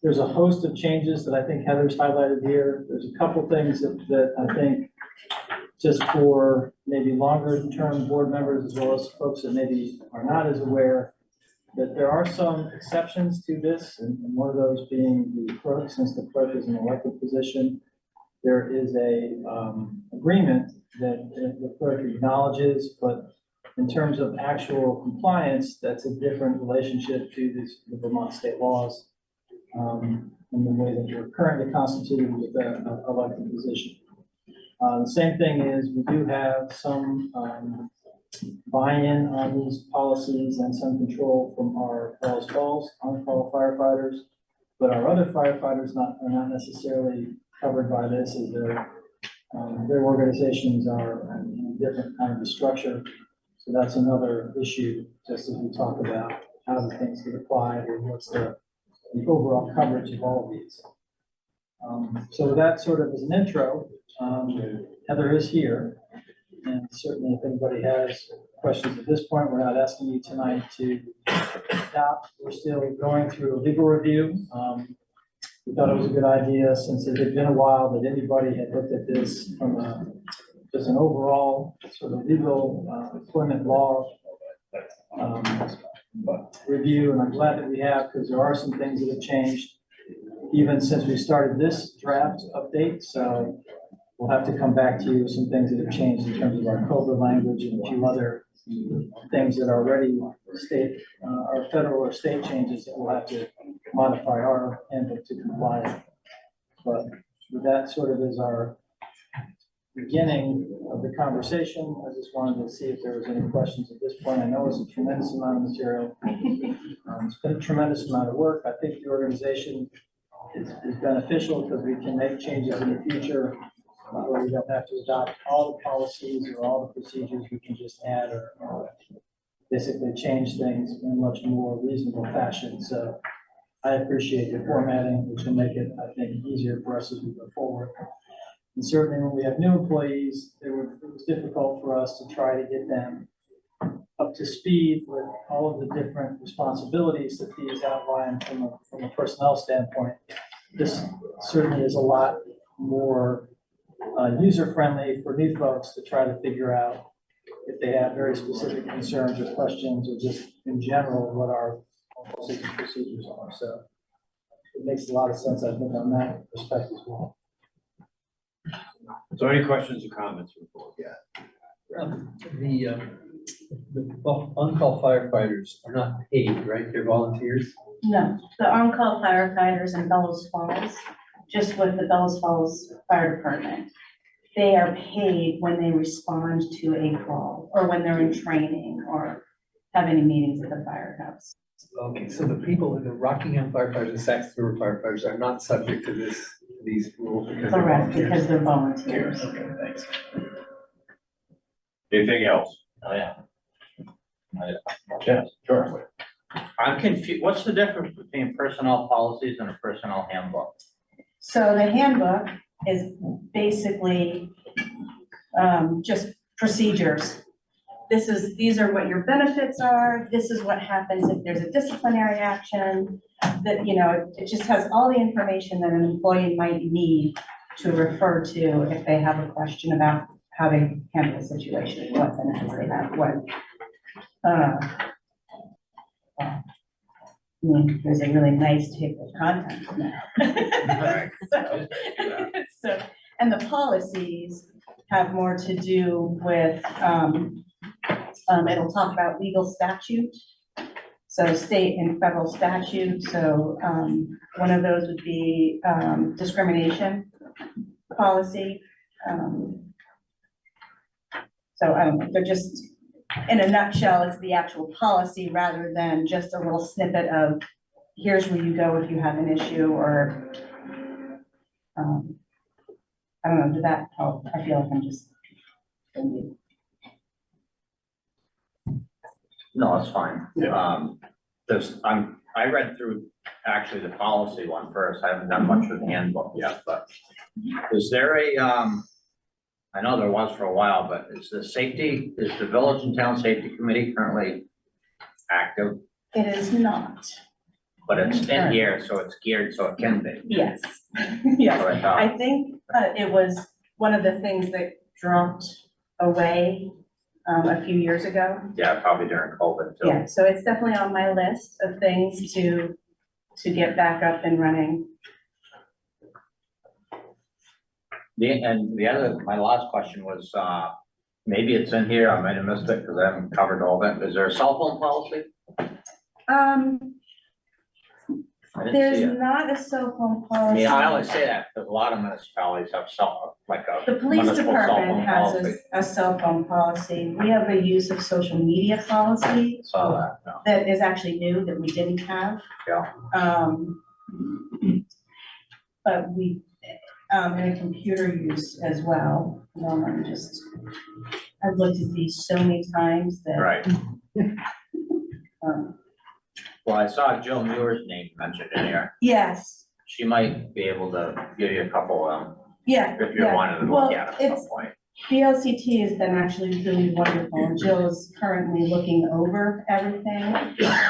There's a host of changes that I think Heather's highlighted here. There's a couple things that I think just for maybe longer term board members, as well as folks that maybe are not as aware, that there are some exceptions to this, and one of those being the clerk, since the clerk is an elected position. There is a agreement that the clerk acknowledges, but in terms of actual compliance, that's a different relationship to the Vermont state laws, and the way that you're currently constituted with that elected position. The same thing is we do have some buy-in on these policies and some control from our Bellows Falls on-call firefighters, but our other firefighters are not necessarily covered by this, as their organizations are in a different kind of a structure. So that's another issue, just as we talk about how the things get applied or what's the overall coverage of all of these. So that sort of is an intro. Heather is here, and certainly if anybody has questions at this point, we're not asking you tonight to adopt. We're still going through a legal review. We thought it was a good idea, since it had been a while that anybody had looked at this from just an overall sort of legal employment law review, and I'm glad that we have, because there are some things that have changed even since we started this draft update. So we'll have to come back to you with some things that have changed in terms of our COBRA language and a few other things that are already state or federal or state changes that we'll have to modify our handbook to comply. But that sort of is our beginning of the conversation. I just wanted to see if there was any questions at this point. I know it's a tremendous amount of material. It's been a tremendous amount of work. I think the organization is beneficial because we can make changes in the future where we don't have to adopt all the policies or all the procedures. We can just add or basically change things in a much more reasonable fashion. So I appreciate the formatting, which will make it, I think, easier for us as we go forward. And certainly when we have new employees, it was difficult for us to try to get them up to speed with all of the different responsibilities that these outline from a personnel standpoint. This certainly is a lot more user-friendly for new folks to try to figure out if they have very specific concerns or questions, or just in general, what our policies and procedures are. So it makes a lot of sense, I think, on that respect as well. So any questions or comments from the board? The on-call firefighters are not paid, right? They're volunteers? No, the on-call firefighters in Bellows Falls, just with the Bellows Falls Fire Department, they are paid when they respond to a call or when they're in training or have any meetings at the firehouse. Okay, so the people in the Rockingham firefighters and Saxon River firefighters are not subject to these rules because they're Correct, volunteers? because they're volunteers. Okay, thanks. Anything else? Oh, yeah. Yes, sure. I'm confused. What's the difference between personnel policies and a personnel handbook? So the handbook is basically just procedures. These are what your benefits are. This is what happens if there's a disciplinary action. That, you know, it just has all the information that an employee might need to refer to if they have a question about how they handle a situation, what benefits they have, there's a really nice table of contents now. So, and the policies have more to do with, it'll talk about legal statute. So state and federal statute. So one of those would be discrimination policy. So I don't know, they're just, in a nutshell, it's the actual policy rather than just a little snippet of here's where you go if you have an issue, or I don't know, did that help? I feel like I'm just. No, it's fine. I read through actually the policy one first. I haven't done much with the handbook yet, but is there a, I know there was for a while, but is the Village and Town Safety Committee currently active? It is not. But it's in here, so it's geared so it can be. Yes, yes. That's what I thought. I think it was one of the things that dropped away a few years ago. Yeah, probably during COVID too. Yeah, so it's definitely on my list of things to get back up and running. My last question was, maybe it's in here, I might have missed it because I haven't covered all of it. Is there a cell phone policy? I didn't see There's it. not a cell phone I policy. mean, I only say that because a lot of municipalities have The police municipal cell department phone has policy. a cell phone policy. We have a use of social media policy Saw that, no. that is actually new that we didn't have. Yeah. But we, and a computer use as well. I've looked at these so many times that. Right. Well, I saw Jill Muir's name mentioned in here. Yes, She might be able to give you a couple, yeah. if you yeah. wanted to Well, look at it at it's, some point. BLCT has been actually really wonderful. Jill is currently looking over everything,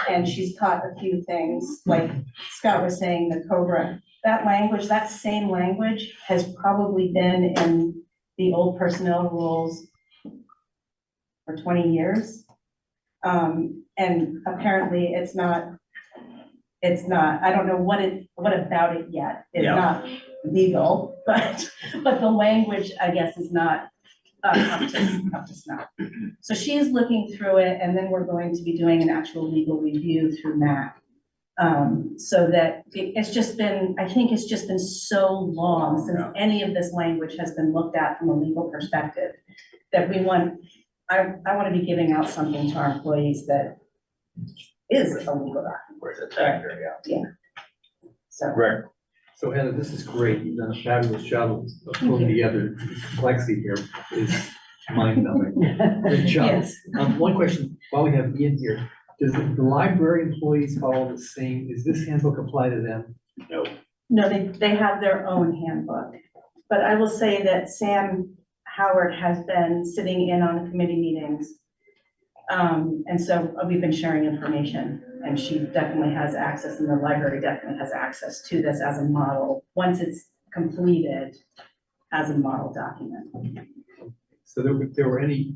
and she's caught a few things, like Scott was saying, the COBRA. That language, that same language has probably been in the old personnel rules for 20 years. And apparently it's not, I don't know what about it yet is not legal, but the language, I guess, is not up to snuff. So she is looking through it, and then we're going to be doing an actual legal review through Matt. So that it's just been, I think it's just been so long since any of this language has been looked at from a legal perspective that I want to be giving out something to our employees that is a legal document. It's accurate, Yeah. So. Right. So Heather, this is great. You've done a fabulous job of pulling together. The complexity here is mind-numbing. Good job. Yes. One question, while we have Ian here, does the library employees follow the same, does this handbook apply to them? No. No, they have their own handbook. But I will say that Sam Howard has been sitting in on committee meetings. And so we've been sharing information, and she definitely has access, and the library definitely has access to this as a model. Once it's completed, as a model document. So there were any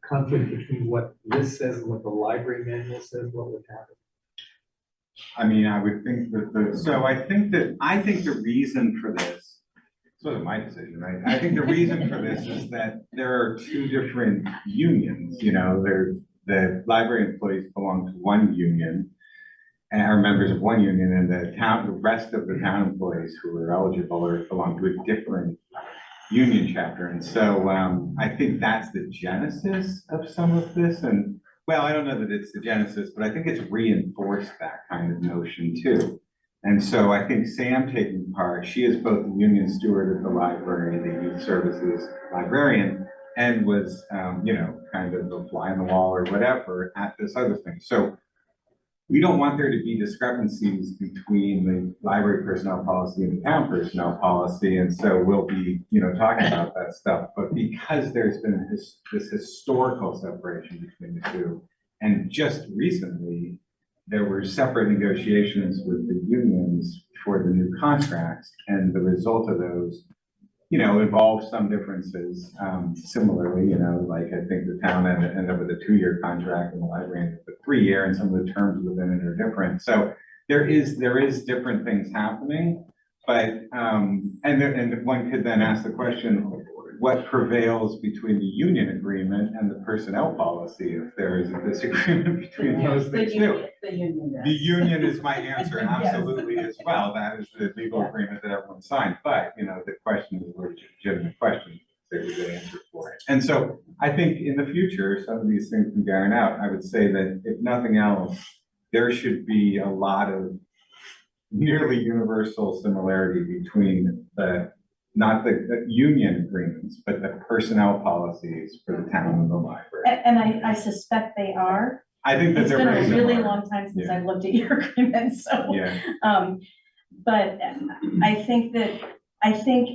conflict between what this says and what the library manual says, what would happen? I mean, I would think that I think the reason for this, sort of my decision, right? I think the reason for this is that there are two different unions, you know, the library employees belong to one union and are members of one union, and the rest of the town employees who are eligible or belong to a different union chapter. And so I think that's the genesis of some of this. And well, I don't know that it's the genesis, but I think it's reinforced that kind of notion too. And so I think Sam taking part, she is both the union steward of the library, the youth services librarian, and was, you know, kind of a fly on the wall or whatever at this other thing. So we don't want there to be discrepancies between the library personnel policy and the town personnel policy. And so we'll be, you know, talking about that stuff. But because there's been this historical separation between the two, and just recently, there were separate negotiations with the unions for the new contracts, and the result of those, you know, involved some differences. Similarly, you know, like I think the town ended up with a 2-year contract and the library ended up with a 3-year, and some of the terms within it are different. So there is different things happening, but and one could then ask the question, what prevails between the union agreement and the personnel policy if there is a disagreement between those things too? The union is my answer, absolutely as well. That is the legal agreement that everyone signed. But, you know, the question is a legitimate question. There's a good answer for it. And so I think in the future, some of these things can be ironed out. I would say that if nothing else, there should be a lot of nearly universal similarity between not the union agreements, but the personnel policies for the town and the library. And I suspect they are. I think that they're very It's been a really similar. long time since I've looked at your agreement, so. Yeah. But I think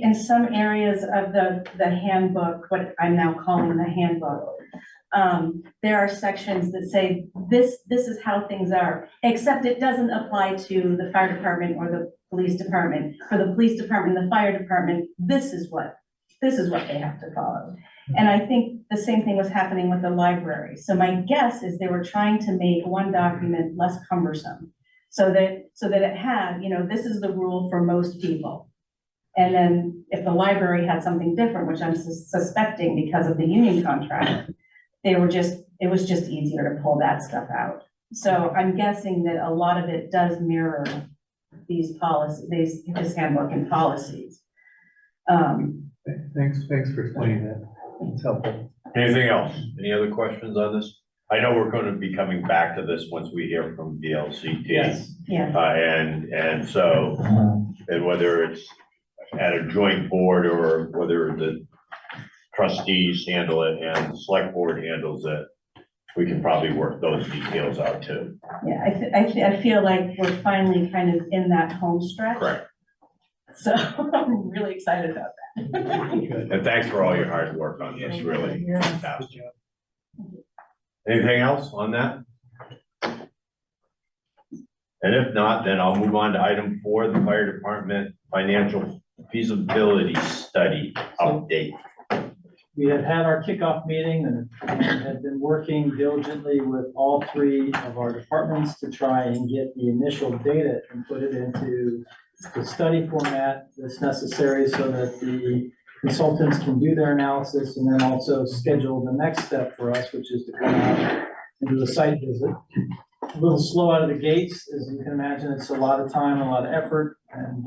in some areas of the handbook, what I'm now calling the handbook, there are sections that say, this is how things are, except it doesn't apply to the fire department or the police department. For the police department, the fire department, this is what they have to follow. And I think the same thing was happening with the library. So my guess is they were trying to make one document less cumbersome, so that it had, you know, this is the rule for most people. And then if the library had something different, which I'm suspecting because of the union contract, it was just easier to pull that stuff out. So I'm guessing that a lot of it does mirror these policies, this handbook and policies. Thanks for explaining that. It's helpful. Anything else? Any other questions on this? I know we're going to be coming back to this once we hear from VLCT. Yes. Yeah. And so, and whether it's at a joint board or whether the trustees handle it and the select board handles it, we can probably work those details out too. Yeah, I feel like we're finally kind of in that home stretch. Correct. So I'm really excited about that. And thanks for all your hard work on this, really fantastic. Anything else on that? And if not, then I'll move on to item 4, the fire department financial feasibility study update. We have had our kickoff meeting and have been working diligently with all 3 of our departments to try and get the initial data and put it into the study format that's necessary so that the consultants can do their analysis and then also schedule the next step for us, which is to come out and do a site visit. A little slow out of the gates, as you can imagine. It's a lot of time, a lot of effort, and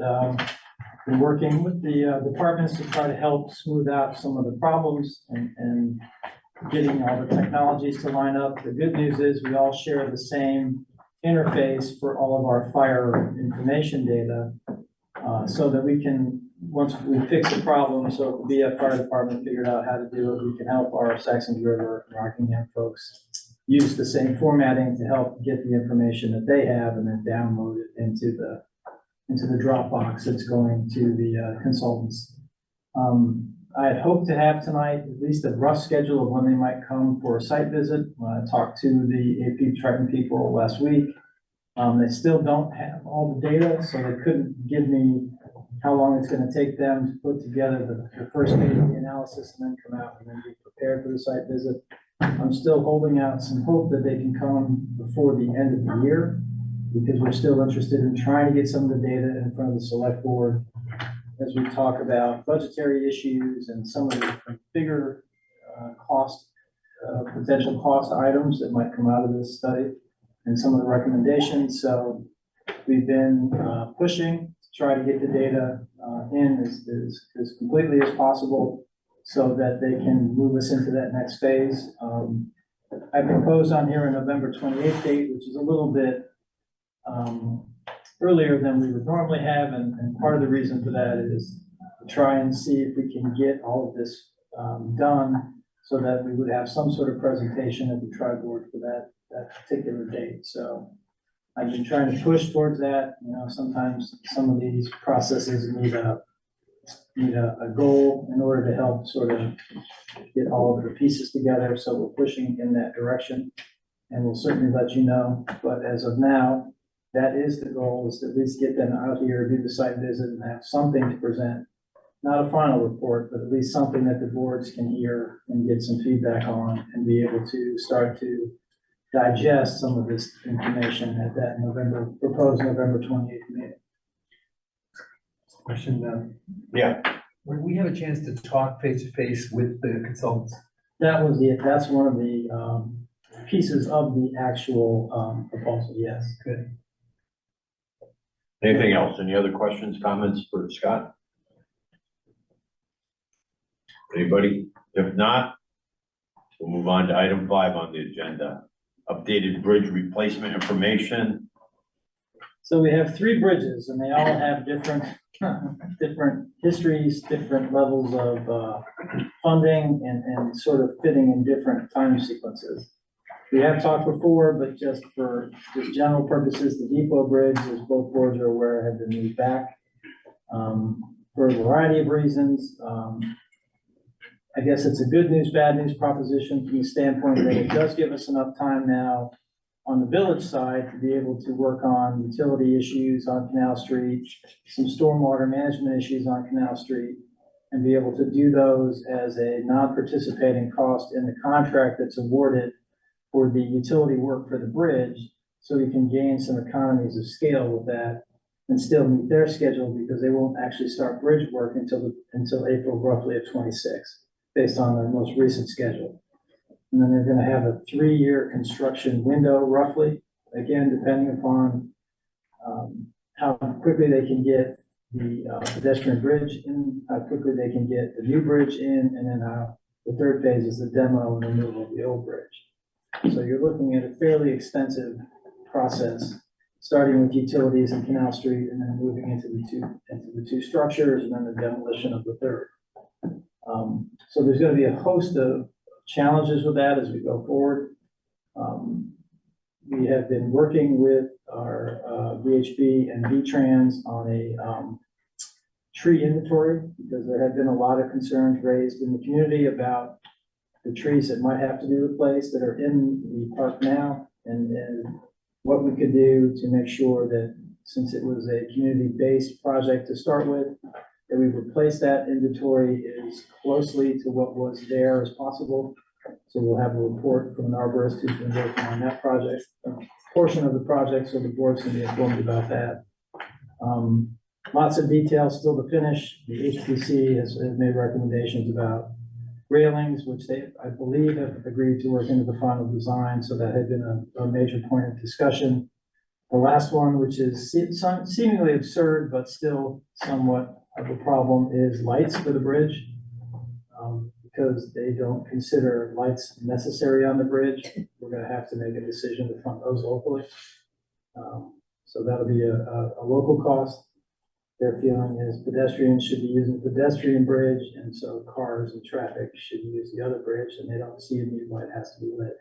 been working with the departments to try to help smooth out some of the problems and getting all the technologies to line up. The good news is we all share the same interface for all of our fire information data, so that we can, once we fix the problem, so if the BF Fire Department figured out how to do it, we can help our Saxon River and Rockingham folks use the same formatting to help get the information that they have and then download it into the Dropbox that's going to the consultants. I had hoped to have tonight at least a rough schedule of when they might come for a site visit. When I talked to the AP Triton people last week, they still don't have all the data, so they couldn't give me how long it's gonna take them to put together the first phase of the analysis and then come out and then be prepared for the site visit. I'm still holding out some hope that they can come before the end of the year, because we're still interested in trying to get some of the data in front of the select board as we talk about budgetary issues and some of the bigger potential cost items that might come out of this study and some of the recommendations. So we've been pushing to try to get the data in as completely as possible so that they can move us into that next phase. I proposed on here a November 28th date, which is a little bit earlier than we would normally have, and part of the reason for that is to try and see if we can get all of this done so that we would have some sort of presentation at the tri-board for that particular date. So I've been trying to push towards that. You know, sometimes some of these processes need a goal in order to help sort of get all of the pieces together. So we're pushing in that direction, and we'll certainly let you know. But as of now, that is the goal, is to at least get them out here, do the site visit, and have something to present. Not a final report, but at least something that the boards can hear and get some feedback on and be able to start to digest some of this information at that proposed November 28th meeting. Question, Yeah. when we have a chance to talk face to face with the consultants? That's one of the pieces of the actual proposal, yes. Good. Anything else? Any other questions, comments for Scott? Anybody? If not, we'll move on to item 5 on the agenda. Updated bridge replacement information. So we have 3 bridges, and they all have different histories, different levels of funding, and sort of fitting in different time sequences. We have talked before, but just for general purposes, the Depot Bridge, as both boards are aware, have been moved back for a variety of reasons. I guess it's a good news, bad news proposition from the standpoint that it does give us enough time now on the village side to be able to work on utility issues on Canal Street, some stormwater management issues on Canal Street, and be able to do those as a non-participating cost in the contract that's awarded for the utility work for the bridge, so we can gain some economies of scale with that and still meet their schedule, because they won't actually start bridge work until April roughly of 26, based on their most recent schedule. And then they're gonna have a 3-year construction window roughly, again, depending upon how quickly they can get the pedestrian bridge in, how quickly they can get the new bridge in, and then the third phase is the demo and removal of the old bridge. So you're looking at a fairly extensive process, starting with utilities in Canal Street and then moving into the two structures and then the demolition of the third. So there's gonna be a host of challenges with that as we go forward. We have been working with our VHB and VTrans on a tree inventory, because there have been a lot of concerns raised in the community about the trees that might have to be replaced that are in the park now, and what we could do to make sure that, since it was a community-based project to start with, that we replace that inventory as closely to what was there as possible. So we'll have a report from an arborist who's been working on that project, portion of the project, so the board's can be informed about that. Lots of details still to finish. The HPC has made recommendations about railings, which they, I believe, have agreed to work into the final design, so that had been a major point of discussion. The last one, which is seemingly absurd, but still somewhat of a problem, is lights for the bridge. Because they don't consider lights necessary on the bridge, we're gonna have to make a decision to fund those locally. So that'll be a local cost. Their feeling is pedestrians should be using the pedestrian bridge, and so cars and traffic should use the other bridge, and they don't see a need why it has to be lit.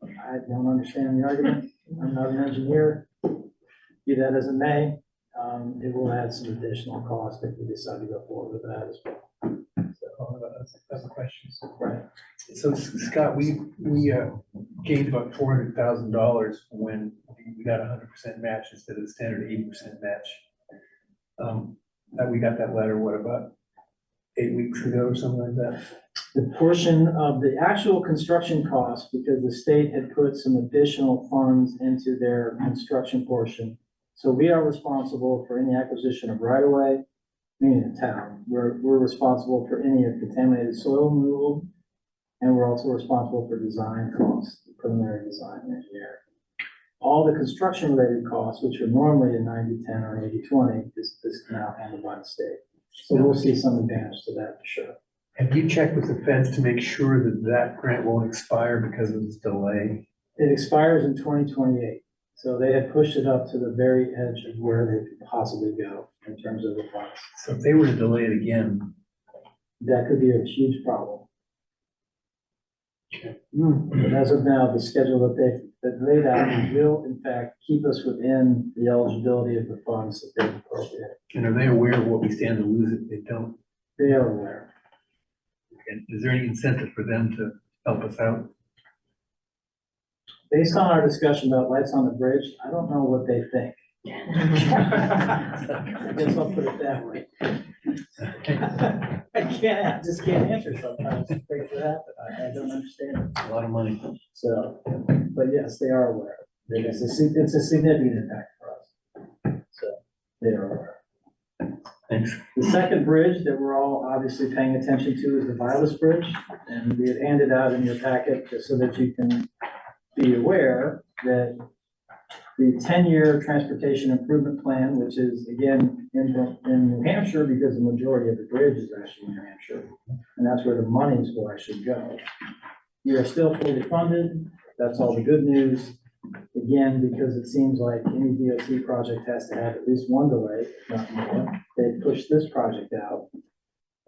I don't understand the argument. I'm not an engineer. Be that as it may, it will add some additional cost if we decide to go forward with that as well. Other questions? Right. So Scott, we gained about $400,000 when we got 100% match instead of the standard 80% match. That we got that letter, what, about 8 weeks ago or something like that? The portion of the actual construction cost, because the state had put some additional funds into their construction portion. So we are responsible for any acquisition of right of way, meaning the town. We're responsible for any of contaminated soil removal. And we're also responsible for design costs, preliminary design and engineering. All the construction related costs, which are normally a 90-10 or 80-20, is now handled by the state. So we'll see some advantage to that for sure. Have you checked with the feds to make sure that that grant won't expire because of this delay? It expires in 2028. So they had pushed it up to the very edge of where they could possibly go in terms of the funds. So if they were to delay it again, that could be a huge problem. But as of now, the schedule that laid out will in fact keep us within the eligibility of the funds that they've appropriated. and are they aware of what we stand to lose if they don't? They are aware. And is there any incentive for them to help us out? Based on our discussion about lights on the bridge, I don't know what they think. I guess I'll put it that way. I just can't answer sometimes. Things that happen. I don't understand. A lot of money. So, but yes, they are aware. It's a significant impact for us. So they are aware. Thanks. The second bridge that we're all obviously paying attention to is the Violet Bridge. And we had handed out in your packet just so that you can be aware that the 10-year transportation improvement plan, which is again in New Hampshire, because the majority of the bridge is actually in New Hampshire, and that's where the monies will actually go. We are still fully funded. That's all the good news. Again, because it seems like any DOT project has to have at least one delay, if not more. They pushed this project out.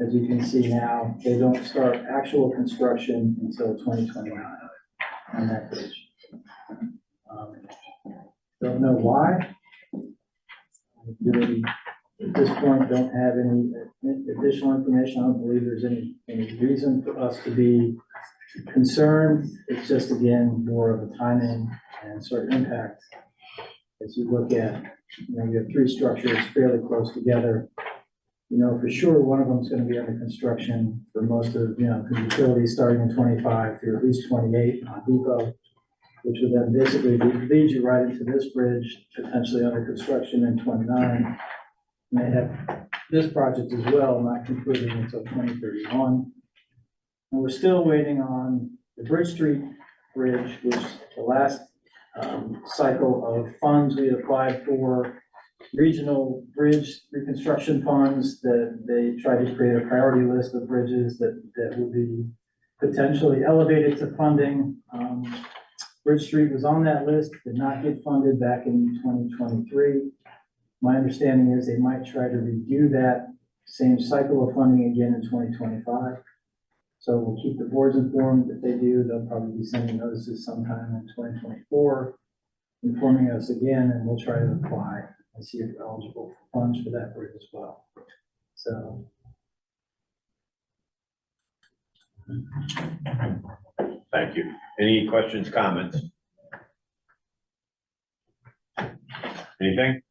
As you can see now, they don't start actual construction until 2029 on that bridge. Don't know why. Really, at this point, don't have any additional information. I don't believe there's any reason for us to be concerned. It's just, again, more of a timing and sort of impact. As you look at, you have three structures fairly close together. For sure, one of them is going to be under construction for most of, the utilities starting in 25 through at least 28 on Depot, which would then basically lead you right into this bridge, potentially under construction in 29. And they have this project as well, not concluding until 2031. And we're still waiting on the Bridge Street Bridge, which the last cycle of funds we applied for, regional bridge reconstruction funds, that they tried to create a priority list of bridges that would be potentially elevated to funding. Bridge Street was on that list, did not get funded back in 2023. My understanding is they might try to redo that same cycle of funding again in 2025. So we'll keep the boards informed. If they do, they'll probably be sending notices sometime in 2024, informing us again, and we'll try to apply and see if we're eligible for funds for that bridge as well. So. Thank you. Any questions, comments? Anything?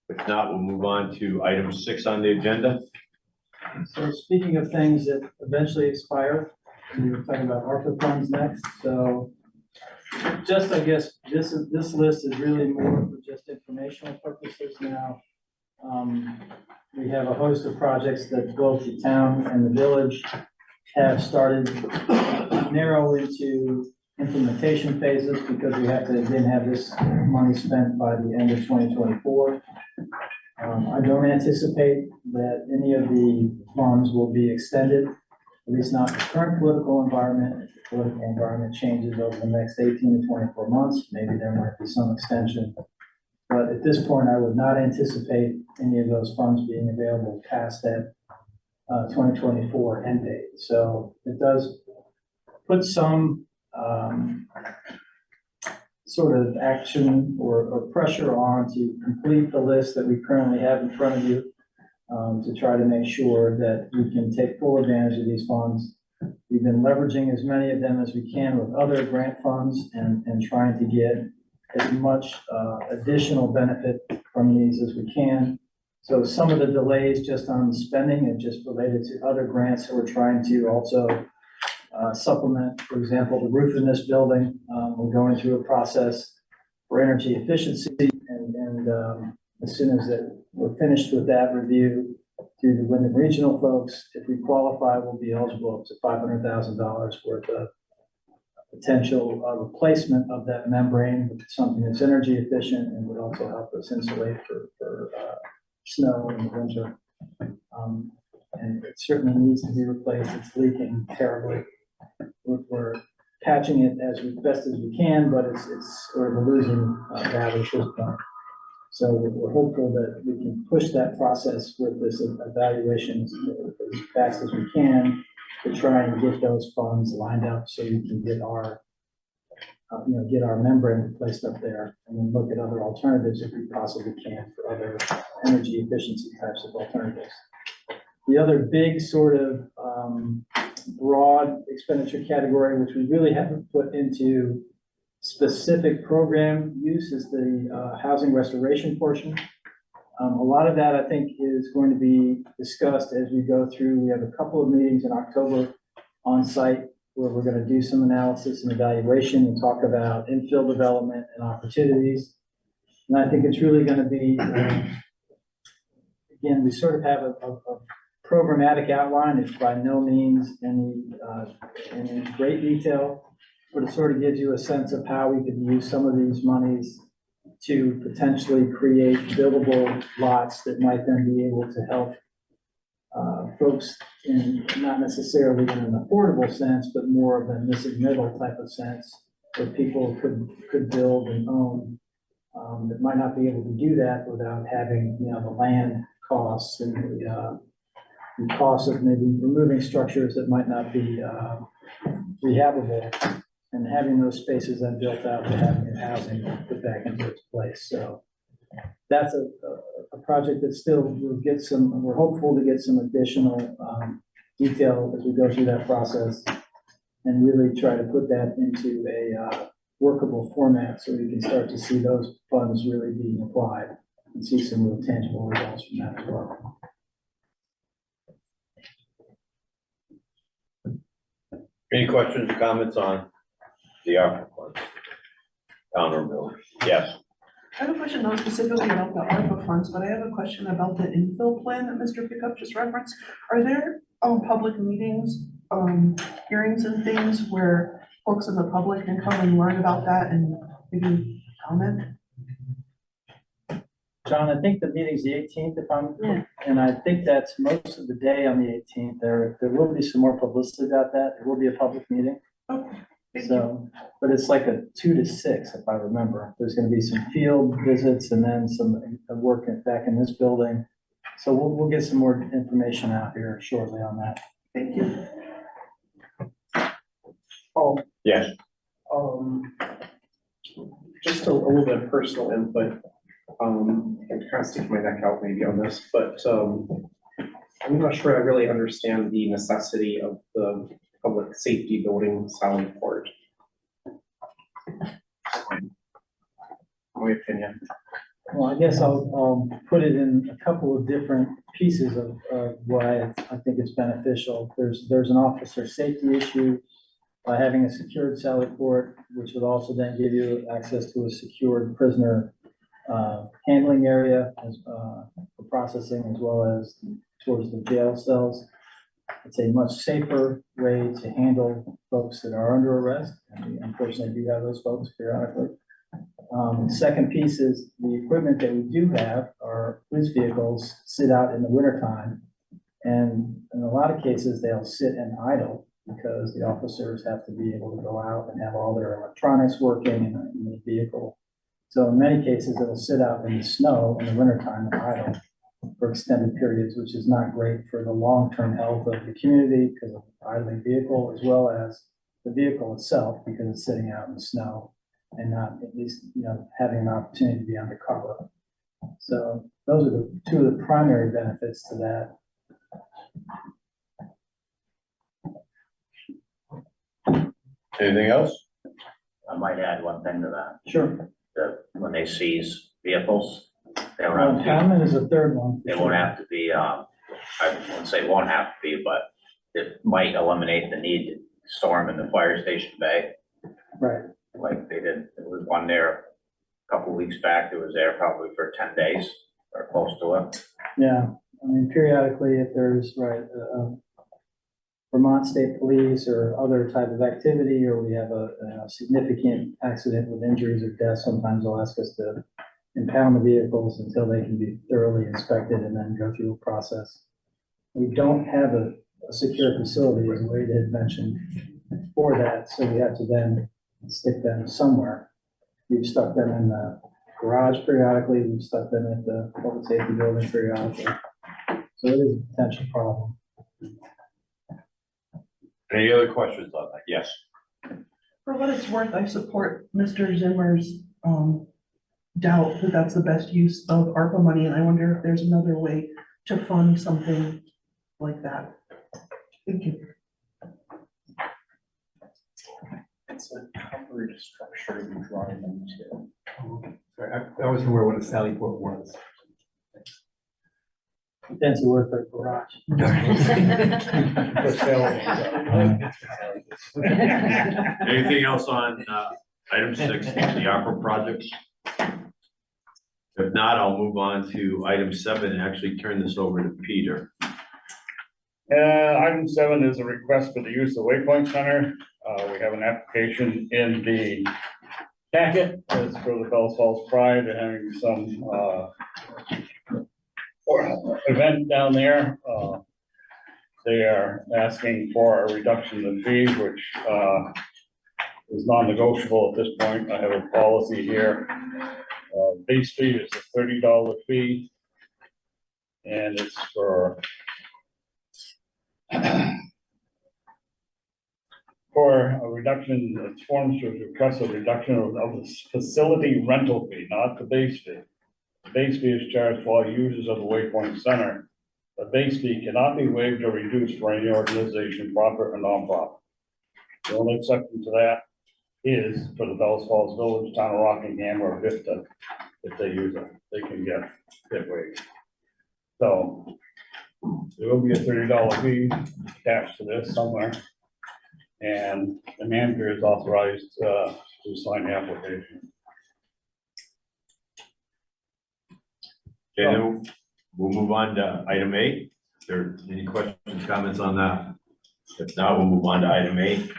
If not, we'll move on to item 6 on the agenda. So speaking of things that eventually expire, we were talking about ARPA funds next. So just, I guess, this list is really more for just informational purposes now. We have a host of projects that both the town and the village have started to narrow into implementation phases, because we have to again have this money spent by the end of 2024. I don't anticipate that any of the funds will be extended, at least not the current political environment. If the political environment changes over the next 18 to 24 months, maybe there might be some extension. But at this point, I would not anticipate any of those funds being available past that 2024 end date. So it does put some sort of action or pressure on to complete the list that we currently have in front of you, to try to make sure that we can take full advantage of these funds. We've been leveraging as many of them as we can with other grant funds and trying to get as much additional benefit from these as we can. So some of the delays just on spending and just related to other grants that we're trying to also supplement. For example, the roof in this building, we're going through a process for energy efficiency, and as soon as we're finished with that review through the Wyndham Regional folks, if we qualify, we'll be eligible up to $500,000 worth of potential replacement of that membrane with something that's energy efficient and would also help us insulate for snow in the winter. And it certainly needs to be replaced. It's leaking terribly. We're patching it as best as we can, but it's sort of a losing battle at this point. So we're hopeful that we can push that process with this evaluation as fast as we can to try and get those funds lined up so we can get our, get our membrane replaced up there, and then look at other alternatives if we possibly can for other energy efficiency types of alternatives. The other big sort of broad expenditure category, which we really haven't put into specific program use, is the housing restoration portion. A lot of that, I think, is going to be discussed as we go through. We have a couple of meetings in October on site where we're going to do some analysis and evaluation and talk about infill development and opportunities. And I think it's really going to be, again, we sort of have a programmatic outline. It's by no means any great detail, but it sort of gives you a sense of how we could use some of these monies to potentially create buildable lots that might then be able to help folks in not necessarily in an affordable sense, but more of a missing middle type of sense, where people could build and own that might not be able to do that without having, the land costs and the cost of maybe removing structures that might not be rehabable, and having those spaces then built out to have new housing put back into its place. So that's a project that still will get some, we're hopeful to get some additional detail as we go through that process and really try to put that into a workable format so we can start to see those funds really being applied and see some real tangible results from that as well. Any questions or comments on the ARPA funds? Miller. Yes. I have a question not specifically about the ARPA funds, but I have a question about the infill plan that Mr. Pickup just referenced. Are there public meetings, hearings and things where folks in the public can come and learn about that and maybe comment? John, I think the meeting's the 18th, and I think that's most of the day on the 18th. There will be some more publicity about that. It will be a public meeting. Okay. So, but it's like a 2 to 6, if I remember. There's going to be some field visits and then some work back in this building. So we'll get some more information out here shortly on that. Thank you. Oh, yes. Just a little bit of personal input. I'm kind of sticking my neck out maybe on this, but I'm not sure I really understand the necessity of the public safety building sound port. My opinion. Well, I guess I'll put it in a couple of different pieces of why I think it's beneficial. There's an officer safety issue by having a secured Sally port, which would also then give you access to a secured prisoner handling area for processing, as well as towards the jail cells. It's a much safer way to handle folks that are under arrest, and we unfortunately do have those folks periodically. Second piece is the equipment that we do have. Our police vehicles sit out in the wintertime, and in a lot of cases they'll sit and idle because the officers have to be able to go out and have all their electronics working in the vehicle. So in many cases, it'll sit out in the snow in the wintertime and idle for extended periods, which is not great for the long-term health of the community because of the idling vehicle, as well as the vehicle itself, because it's sitting out in the snow and not at least, having an opportunity to be undercover. So those are the two of the primary benefits to that. Anything else? I might add one thing to that. Sure. That when they seize vehicles, They don't have to be- Common is the third one. It won't have to be, I wouldn't say it won't have to be, but it might eliminate the need to store them in the fire station bay. Right. Like they did, there was one there a couple weeks back, that was there probably for 10 days or close to it. Yeah, I mean, periodically, if there's, right, Vermont State Police or other type of activity, or we have a significant accident with injuries or death, sometimes they'll ask us to impound the vehicles until they can be thoroughly inspected and then go through a process. We don't have a secure facility, as Wade had mentioned, for that, so we have to then stick them somewhere. We've stuck them in the garage periodically, we've stuck them at the public safety building periodically. So it is a potential problem. Any other questions on that? Yes. For what it's worth, I support Mr. Zimmer's, doubt that that's the best use of ARPA money, and I wonder if there's another way to fund something like that. Thank you. It's a covered structure you drive into. Sorry, I wasn't aware what a Sally port was. Fancy word for garage. Anything else on, item 6, the ARPA projects? If not, I'll move on to item 7 and actually turn this over to Peter. Item 7 is a request for the use of Waypoint Center. We have an application in the packet. It's for the Bells Falls Pride. They're having some event down there. They are asking for a reduction in fees, which is non-negotiable at this point. I have a policy here. Base fee is a $30 fee, and it's for a reduction. It's forms to request a reduction of the facility rental fee, not the base fee. The base fee is charged for all users of the Waypoint Center. The base fee cannot be waived or reduced for any organization, profit or non-profit. The only exception to that is for the Bells Falls Village, Town of Rockingham, or Vista. If they use it, they can get it waived. So there will be a $30 fee attached to this somewhere. And the manager is authorized to sign the application. Okay, then we'll move on to item 8. Is there any questions, comments on that? If not, we'll move on to item 8.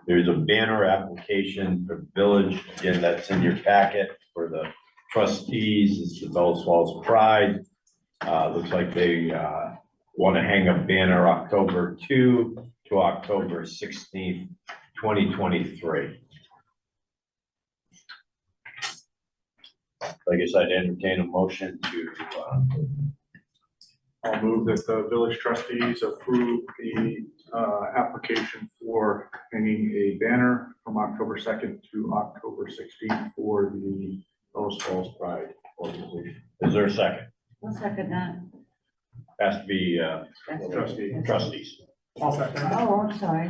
There's a banner application for Village, again, that's in your packet for the trustees. It's the Bells Falls Pride. Looks like they want to hang a banner October 2 to October 16th, 2023. I guess I'd entertain a motion to, I'll move that the village trustees approve the application for hanging a banner from October 2nd to October 16th for the Bells Falls Pride organization. is there a second? I'll second that. Has to be trustees. I'll second. Oh, I'm sorry.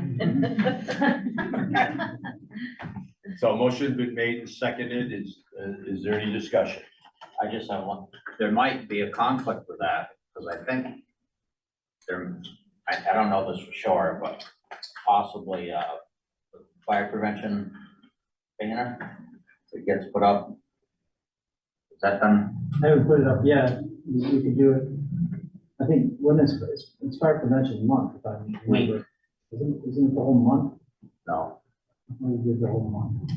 So motion's been made and seconded. Is there any discussion? I just have one, there might be a conflict with that, because I think there, I don't know this for sure, but possibly fire prevention banner that gets put up. Is that done? I haven't put it up yet, we could do it. I think when it's fire prevention month, if I remember. Isn't it the whole month? No. We did the whole month.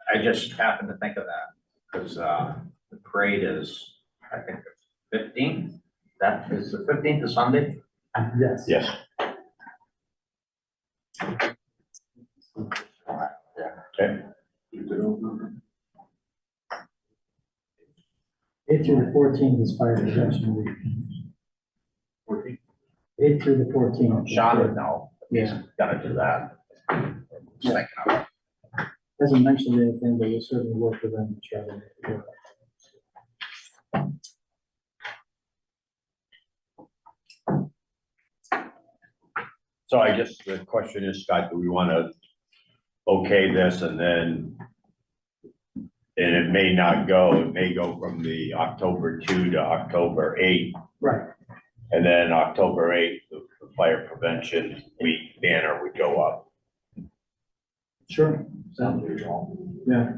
I just happened to think of that, because the parade is, I think, the 15th. That is the 15th of Sunday? Yes. Yes. Okay. 8th through the 14th is fire prevention week. 14th? 8th through the 14th. Sean would know. He's Yeah. gotta do that. Just thinking of it. Hasn't mentioned anything, but we'll certainly work with them to try to make it work. So I guess the question is, Scott, do we want to okay this and then And it may not go, it may go from the October 2 to October 8. Right. And then October 8th, the fire prevention week banner would go up. Sure. Sounds reasonable. Yeah.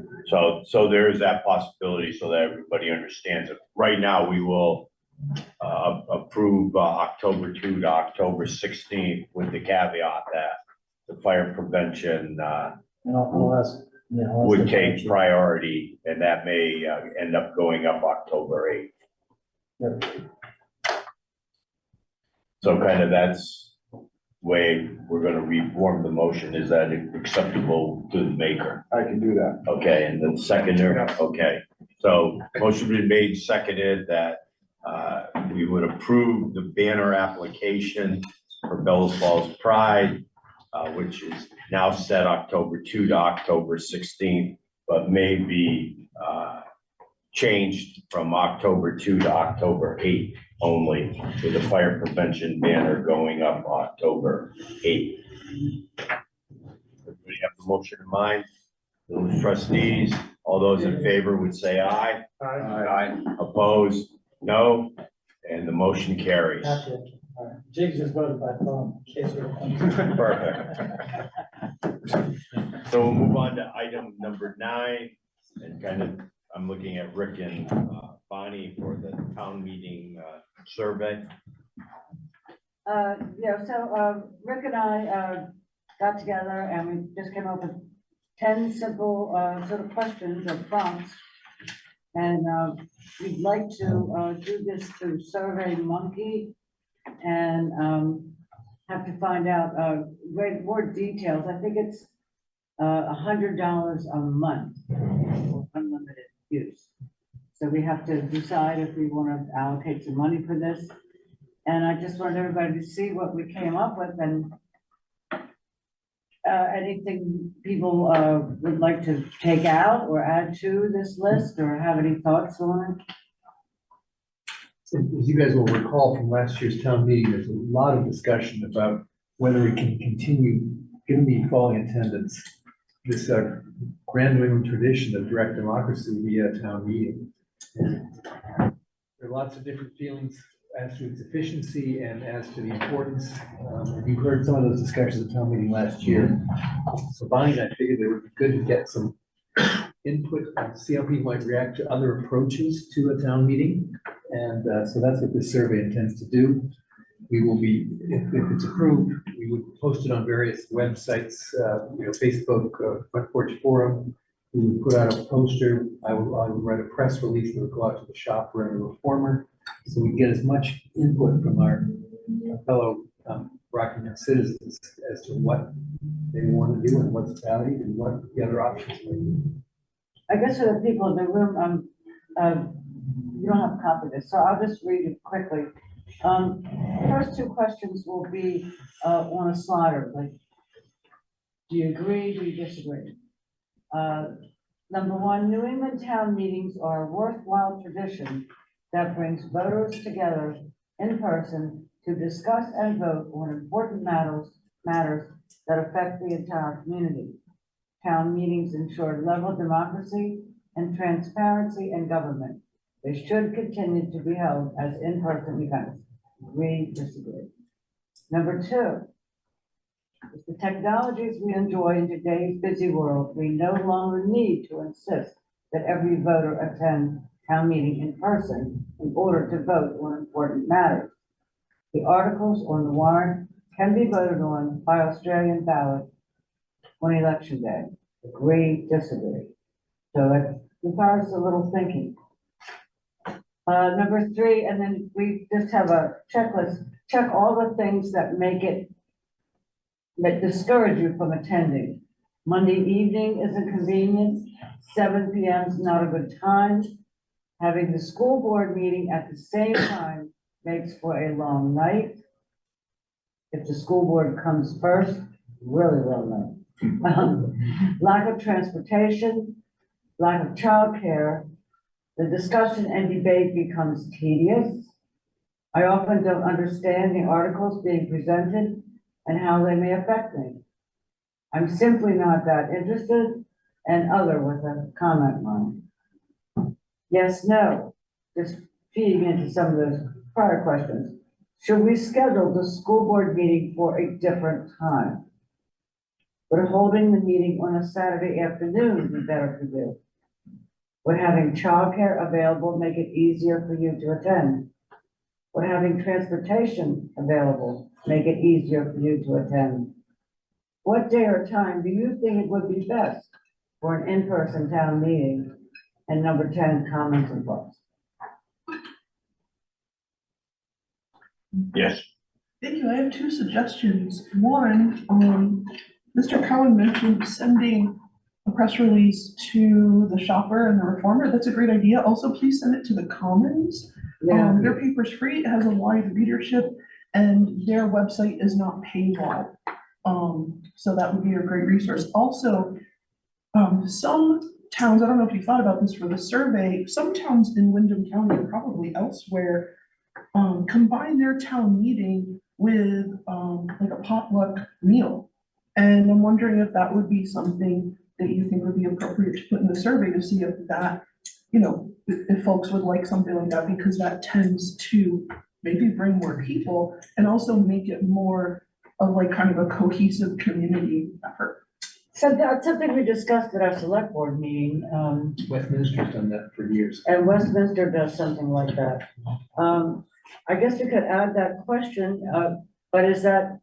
So there is that possibility so that everybody understands it. Right now, we will approve October 2 to October 16th with the caveat that the fire prevention And I'll ask, yeah. I'll ask would the take question. priority, and that may end up going up October 8th. Yep. So kind of that's way we're gonna reform the motion. Is that acceptable to the maker? I can do that. Okay, and then seconder, okay. So motion been made, seconded that we would approve the banner application for Bellows Falls Pride, which is now set October 2 to October 16th, but may be changed from October 2 to October 8 only, with the fire prevention banner going up October 8. Everybody have the motion in mind? Those trustees, all those in favor would say aye. Aye. Opposed? No. And the motion carries. Gotcha. All right. Jiggs just voted by phone. In case you're- Perfect. So we'll move on to item number 9, and kind of, I'm looking at Rick and Bonnie for the town meeting survey. Yeah, so Rick and I got together and we just came up with 10 simple sort of questions or prompts. And we'd like to do this through Survey Monkey and have to find out more details. I think it's $100 a month for unlimited use. So we have to decide if we want to allocate some money for this. And I just wanted everybody to see what we came up with and anything people would like to take out or add to this list or have any thoughts on it. As you guys will recall from last year's town meeting, there's a lot of discussion about whether we can continue, given the falling attendance, this grand New England tradition of direct democracy via town meeting. And there are lots of different feelings as to its efficiency and as to the importance. And you heard some of those discussions at town meeting last year. So Bonnie and I figured it would be good to get some input and see how people might react to other approaches to a town meeting. And so that's what this survey intends to do. We will be, if it's approved, we would post it on various websites, Facebook, Front Porch Forum. We would put out a poster. I would write a press release that would go out to the shopper and the reformer. So we get as much input from our fellow Rockingham citizens as to what they want to do and what's valued and what the other options may be. I guess for the people in the room, you don't have a copy of this, so I'll just read it quickly. First 2 questions will be on a slider, like, do you agree, do you disagree? Number 1, New England town meetings are a worthwhile tradition that brings voters together in person to discuss and vote on important matters that affect the entire community. Town meetings ensure level democracy and transparency in government. They should continue to be held as in-person events. Agree, disagree. Number 2, with the technologies we enjoy in today's busy world, we no longer need to insist that every voter attend town meeting in person in order to vote on important matters. The articles on the warrant can be voted on by Australian ballot on election day. Agree, disagree. So it requires a little thinking. Number 3, and then we just have a checklist. Check all the things that that discourage you from attending. Monday evening is inconvenient. 7 p.m. is not a good time. Having the school board meeting at the same time makes for a long night. If the school board comes first, really long night. Lack of transportation, lack of childcare. The discussion and debate becomes tedious. I often don't understand the articles being presented and how they may affect me. I'm simply not that interested, and other with a comment line. Yes, no, just feeding into some of those prior questions. Should we schedule the school board meeting for a different time? Would holding the meeting on a Saturday afternoon be better for you? Would having childcare available make it easier for you to attend? Would having transportation available make it easier for you to attend? What day or time do you think it would be best for an in-person town meeting? And number 10, comments and thoughts. Yes. Thank you. I have two suggestions. One, Mr. Cowan mentioned sending a press release to the Shopper and the Reformer. That's a great idea. Also, please send it to the Commons. Their paper's free, it has a wide readership, and their website is not paywall. So that would be a great resource. Also, some towns, I don't know if you thought about this for the survey, some towns in Windham County and probably elsewhere combine their town meeting with like a potluck meal. And I'm wondering if that would be something that you think would be appropriate to put in the survey to see if that, you know, if folks would like something like that, because that tends to maybe bring more people and also make it more of like kind of a cohesive community effort. So that's something we discussed at our select board meeting. Westminster's done that for years. And Westminster does something like that. I guess we could add that question, but is that,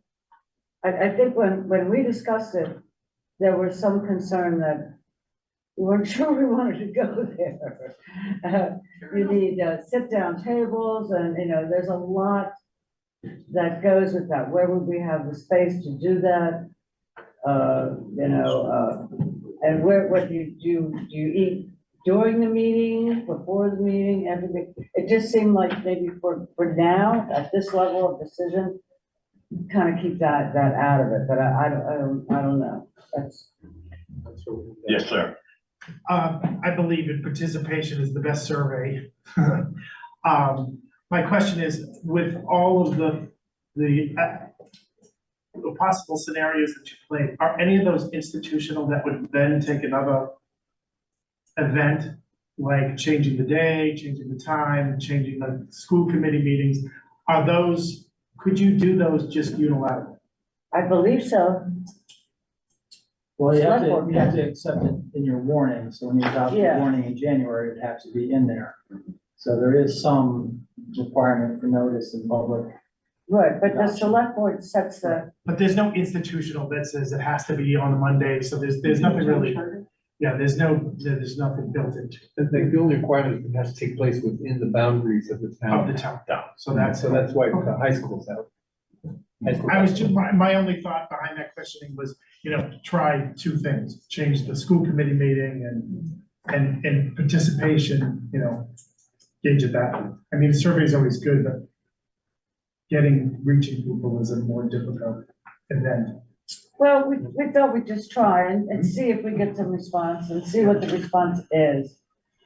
I think when we discussed it, there was some concern that we weren't sure we wanted to go there. You need sit-down tables and, you know, there's a lot that goes with that. Where would we have the space to do that? And what do you eat during the meeting, before the meeting, everything? It just seemed like maybe for now, at this level of decision, kind of keep that out of it, but I don't know. Yes, sir. I believe in participation is the best survey. My question is, with all of the possible scenarios that you played, are any of those institutional that would then take another event, like changing the day, changing the time, changing the school committee meetings? Are those, could you do those just unilaterally? I believe so. Well, you have Select board, to accept it in your warning, so when you adopt the Yeah. warning in January, it has to be in there. So there is some requirement for notice in public. Right, but the select board sets the, But there's no institutional that says it has to be on a Monday, so there's nothing really, yeah, there's nothing built into The only requirement is it has to take place within the boundaries of the town. of the town. So that's why the high school's out. I was just, my only thought behind that questioning was, you know, try two things, change the school committee meeting and participation, you know, gauge it that way. I mean, the survey is always good, but reaching people is a more difficult event. well, we thought we'd just try and see if we get some response and see what the response is,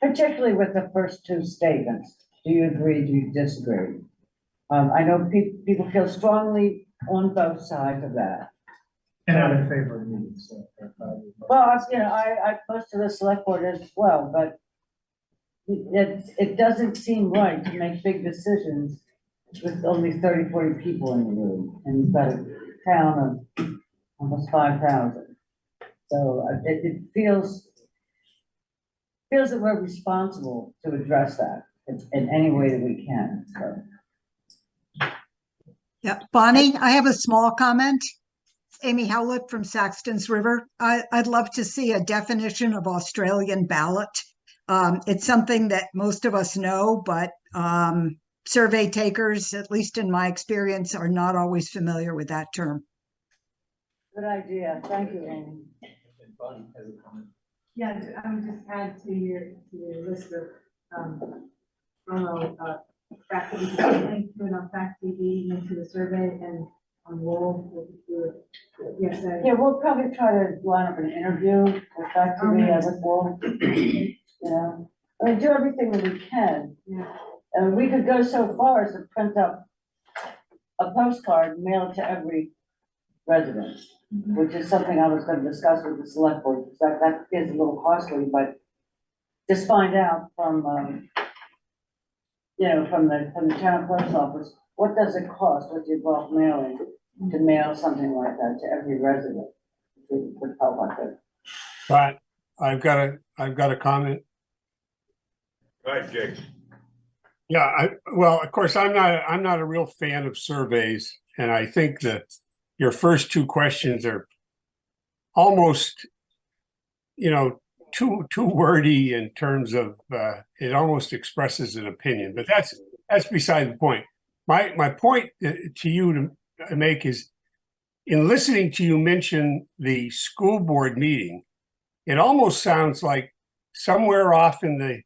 particularly with the first two statements. Do you agree? Do you disagree? I know people feel strongly on both sides of that. And I'm in favor of meetings, so. Well, you know, I most of the select board as well, but it doesn't seem right to make big decisions with only 30, 40 people in the room, and you've got a town of almost 5,000. So it feels that we're responsible to address that in any way that we can, so. Yeah, Bonnie, I have a small comment. Amy Howlett from Saxton's River. I'd love to see a definition of Australian ballot. It's something that most of us know, but survey takers, at least in my experience, are not always familiar with that term. Good idea. Thank you, Amy. Yeah, I would just add to your list of, fact that we can link to it on Fact TV, into the survey and on Wolf. Yes, Yeah, we'll probably try to line up an interview with Fact TV with Wolf. You know, I mean, do everything that we can. Yeah. And we could go so far as to print up a postcard, and mail it to every resident, which is something I was going to discuss with the select board, because that is a little costly, but just find out from, from the town clerk's office, what does it cost with your bulk mailing to mail something like that to every resident? Would help like that. But I've got a comment. Go ahead, Jake. Yeah, well, of course, I'm not a real fan of surveys, and I think that your first two questions are almost, too wordy in terms of it almost expresses an opinion, but that's beside the point. My point to you to make is, in listening to you mention the school board meeting, it almost sounds like somewhere off in the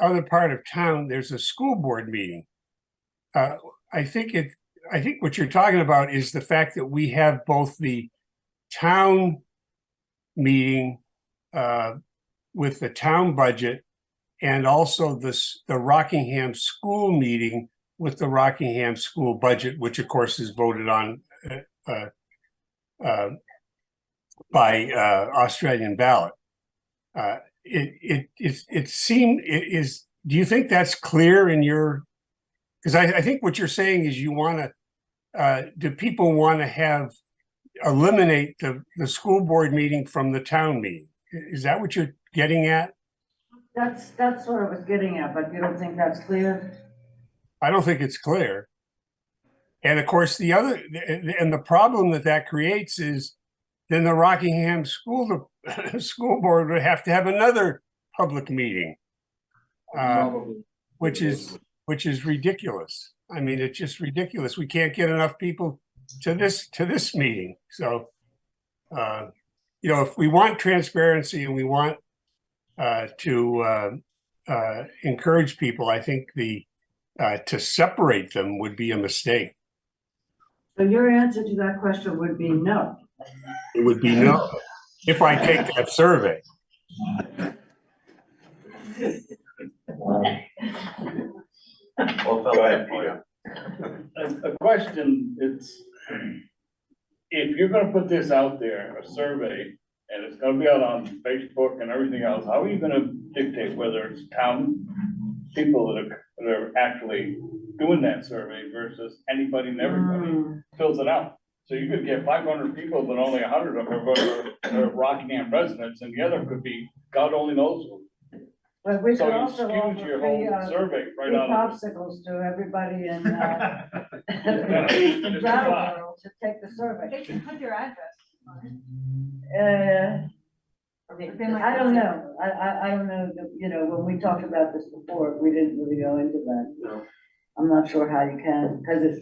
other part of town, there's a school board meeting. I think what you're talking about is the fact that we have both the town meeting with the town budget and also the Rockingham school meeting with the Rockingham school budget, which of course is voted on by Australian ballot. It seemed do you think that's clear in your, because I think what you're saying is you want to, do people want to eliminate the school board meeting from the town meeting? Is that what you're getting at? That's what I was getting at, but you don't think that's clear? I don't think it's clear. And of course, the problem that creates is then the Rockingham school board would have to have another public meeting, which is ridiculous. I mean, it's just ridiculous. We can't get enough people to this meeting. So, if we want transparency and we want to encourage people, I think to separate them would be a mistake. So your answer to that question would be no. It would be no, if I take that survey. Go ahead, Peter. A question, if you're gonna put this out there, a survey, and it's gonna be out on Facebook and everything else, how are you gonna dictate whether it's town people that are actually doing that survey versus anybody and everybody fills it out? So you could get 500 people, but only 100 of them are Rockingham residents, and the other could be, God only knows who. But we So could you also skew offer your whole survey right free out of it. popsicles to everybody in Just Brattleboro to take the survey. They can put their address on it. I don't know. I don't know, when we talked about this before, we didn't really go into that. No. I'm not sure how you can, because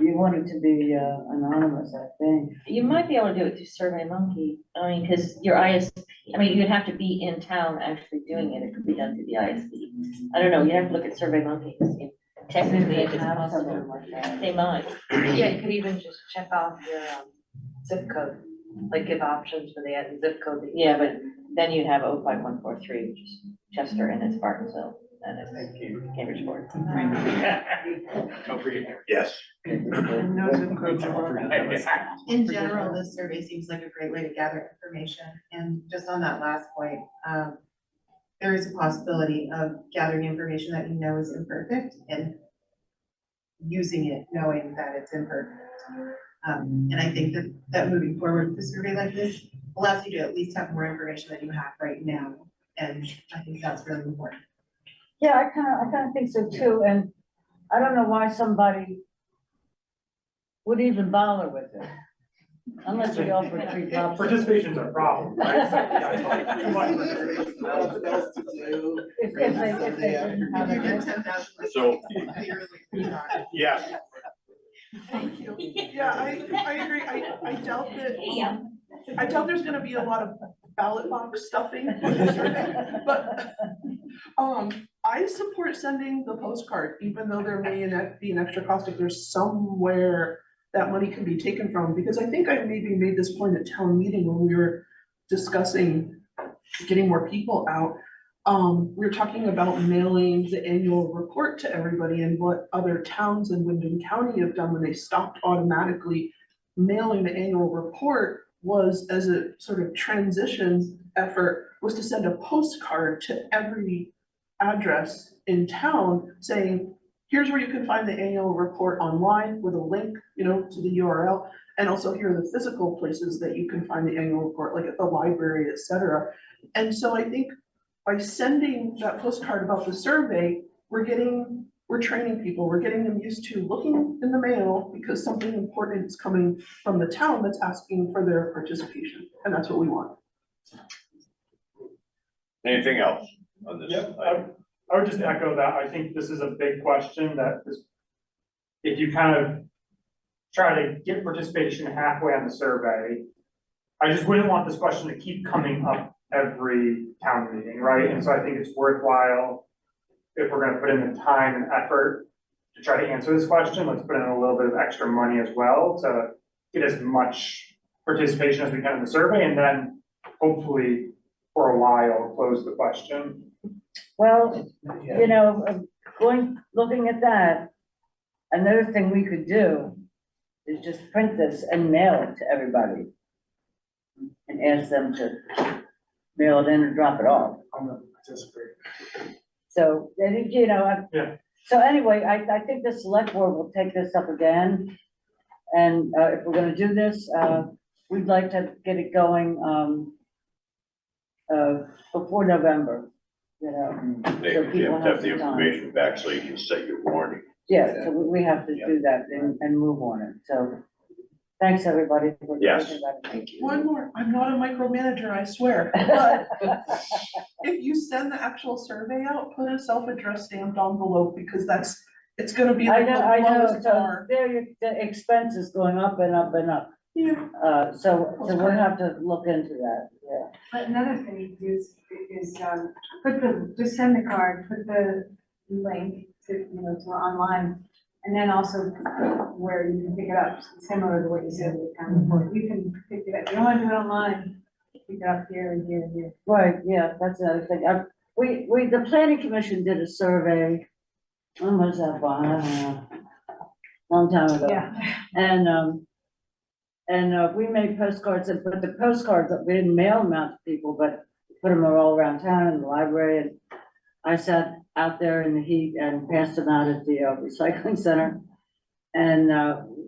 you want it to be anonymous, I think. You might be able to do it through SurveyMonkey, because your ISP, you'd have to be in town actually doing it. It could be done through the ISP. I don't know, you have to look at SurveyMonkey to see technically if it's possible. They might. Yeah, you could even just check off your zip code, like give options for the zip code. Yeah, but then you'd have 05143, which is Chester and it's Bartonville, and it's Cambridgeport. Don't forget. Yes. No zip codes are In general, this survey seems like a great way to gather information. And just on that last point, there is a possibility of gathering information that you know is imperfect and using it knowing that it's imperfect. And I think that moving forward with a survey like this allows you to at least have more information than you have right now. And I think that's really important. Yeah, I kind of think so too, and I don't know why somebody would even bother with it. Unless we offer free popsicles. Participation's a problem, right? If they didn't have it. So, yeah. Thank you. Yeah, I agree. I doubt that, I doubt there's gonna be a lot of ballot box stuffing with the survey, but, I support sending the postcard, even though there may be an extra cost if there's somewhere that money can be taken from, because I think I maybe made this point at town meeting when we were discussing getting more people out. We were talking about mailing the annual report to everybody and what other towns in Wyndham County have done when they stopped automatically mailing the annual report. was, as a sort of transition effort, was to send a postcard to every address in town saying, here's where you can find the annual report online with a link, you know, to the URL. And also here are the physical places that you can find the annual report, like at the library, et cetera. And so I think by sending that postcard about the survey, we're training people, we're getting them used to looking in the mail because something important is coming from the town that's asking for their participation, and that's what we want. Anything else on this? Yep, I would just echo that. I think this is a big question that is, if you kind of try to get participation halfway on the survey, I just wouldn't want this question to keep coming up every town meeting, right? And so I think it's worthwhile, if we're gonna put in the time and effort to try to answer this question, let's put in a little bit of extra money as well to get as much participation as we can in the survey, and then hopefully for a while, close the question. Well, you know, looking at that, another thing we could do is just print this and mail it to everybody. And ask them to mail it in or drop it off. I'm gonna participate. So, you know, Yeah. So anyway, I think the select board will take this up again. And if we're gonna do this, we'd like to get it going before November, you know. so You people have to have the some time. information back so you can set your warning. Yeah, so we have to do that and move on it, so. Thanks, everybody. For Yes. taking that. Thank you. One more, I'm not a micromanager, I swear, but if you send the actual survey out, put a self-addressed stamped envelope, because it's gonna be I like the know, lowest so bar. the expense is going up and up and up. Yeah. So we'll have to look into that, yeah. But another thing you do is, just send the card, put the link to, to online, and then also where you can pick it up, similar to what you said with the town report. You can pick it up, you don't want to do it online, pick it up here and here and here. Right, yeah, that's another thing. The planning commission did a survey, when was that, Bob? I don't know. Long time ago. Yeah. And we made postcards, but the postcards, we didn't mail them out to people, but put them all around town in the library. And I sat out there in the heat and passed them out at the recycling center. And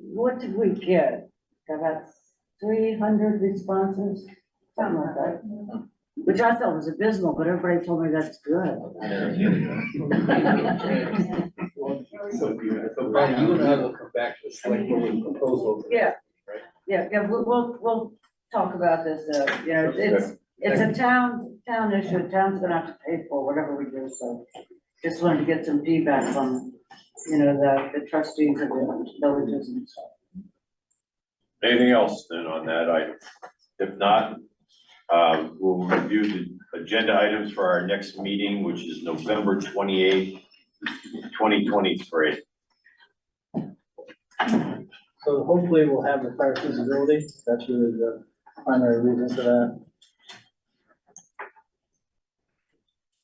what did we get? About 300 responses, something like that. Which I thought was abysmal, but everybody told me that's good. So Brian, you and I will come back to the select board with a proposal. Yeah. Yeah, we'll talk about this, you know, it's a town issue, town's gonna have to pay for whatever we do, so. Just wanted to get some feedback from, the trustees of the villages and stuff. Anything else then on that item? If not, we'll review the agenda items for our next meeting, which is November 28th, 2023. So hopefully we'll have the fire feasibility. That's really the primary reason for that.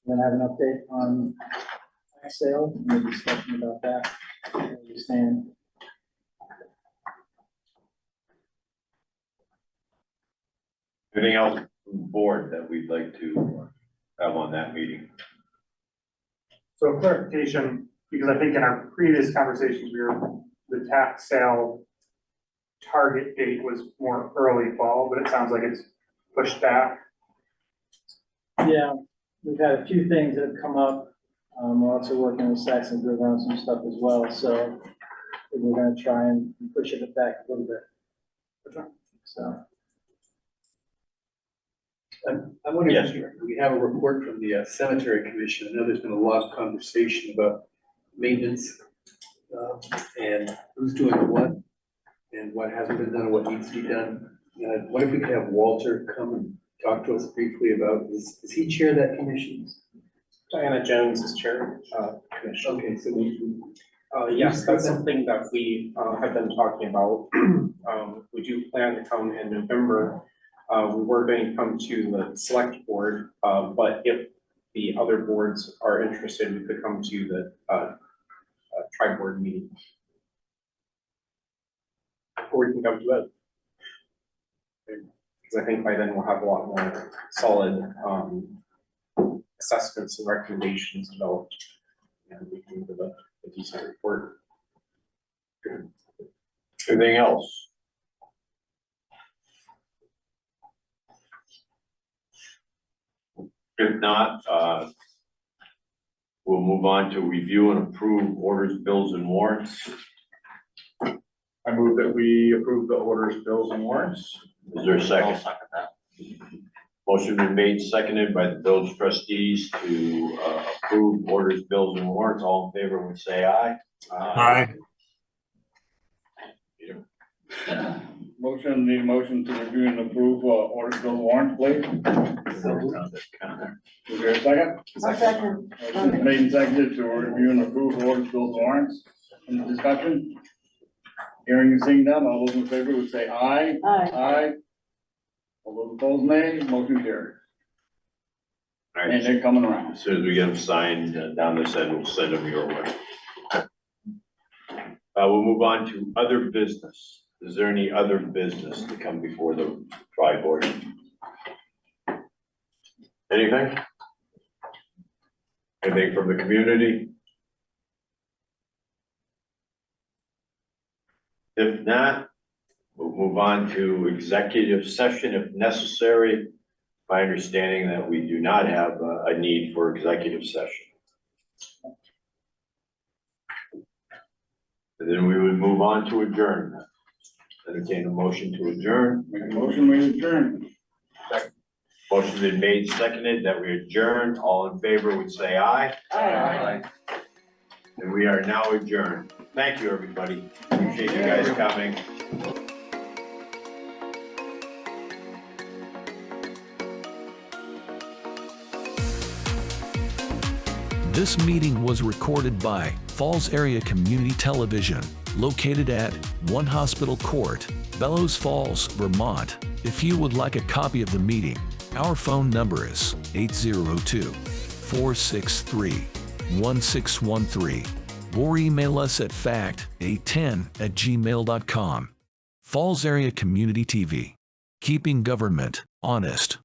Then have an update on sale, and a discussion about that, where we stand. Anything else from the board that we'd like to have on that meeting? So clarification, because I think in our previous conversations, the tax sale target date was more early fall, but it sounds like it's pushed back. Yeah, we've had a few things that have come up. We're also working with Saxon River on some stuff as well, so we're gonna try and push it back a little bit. So. I'm wondering, Yes. we have a report from the cemetery commission. I know there's been a lot of conversation about maintenance and who's doing what and what hasn't been done and what needs to be done. What if we could have Walter come and talk to us briefly about, is he chair of that commission? Diana Jones is chair of the commission. Okay, so Yes, that's something that we have been talking about. We do plan to come in November. We were going to come to the select board, but if the other boards are interested, we could come to the tri-board meeting. Or we can come to it. Because I think by then we'll have a lot more solid, assessments and recommendations developed. And we can give a decent report. Anything else? If not, we'll move on to review and approve orders, bills, and warrants. I move that we approve the orders, bills, and warrants. Is there a second? Motion been made, seconded by the village trustees to approve orders, bills, and warrants. All in favor would say aye. Aye. Motion, need a motion to review and approve, order bill warrant, please. Is there a second? I'll second. Motion made and seconded to review and approve orders, bills, warrants. Any discussion? Hearing and seeing none, all those in favor would say aye. Aye. Aye. All those opposed, nay. Motion carried. All And right, they're coming around. as soon as we get them signed down this end, we'll send them your way. We'll move on to other business. Is there any other business to come before the tri-board? Anything? Anything from the community? If not, we'll move on to executive session if necessary. My understanding that we do not have a need for executive session. And then we would move on to adjournment. Entertain a motion to adjourn. Make a motion, we adjourn. Motion been made, seconded, that we adjourn. All in favor would say aye. Aye. And we are now adjourned. Thank you, everybody. Appreciate you guys coming. This meeting was recorded by Falls Area Community Television, located at 1 Hospital Court, Bellows Falls, Vermont. If you would like a copy of the meeting, our phone number is 802-463-1613, or email us at fact810@gmail.com. Falls Area Community TV, keeping government honest.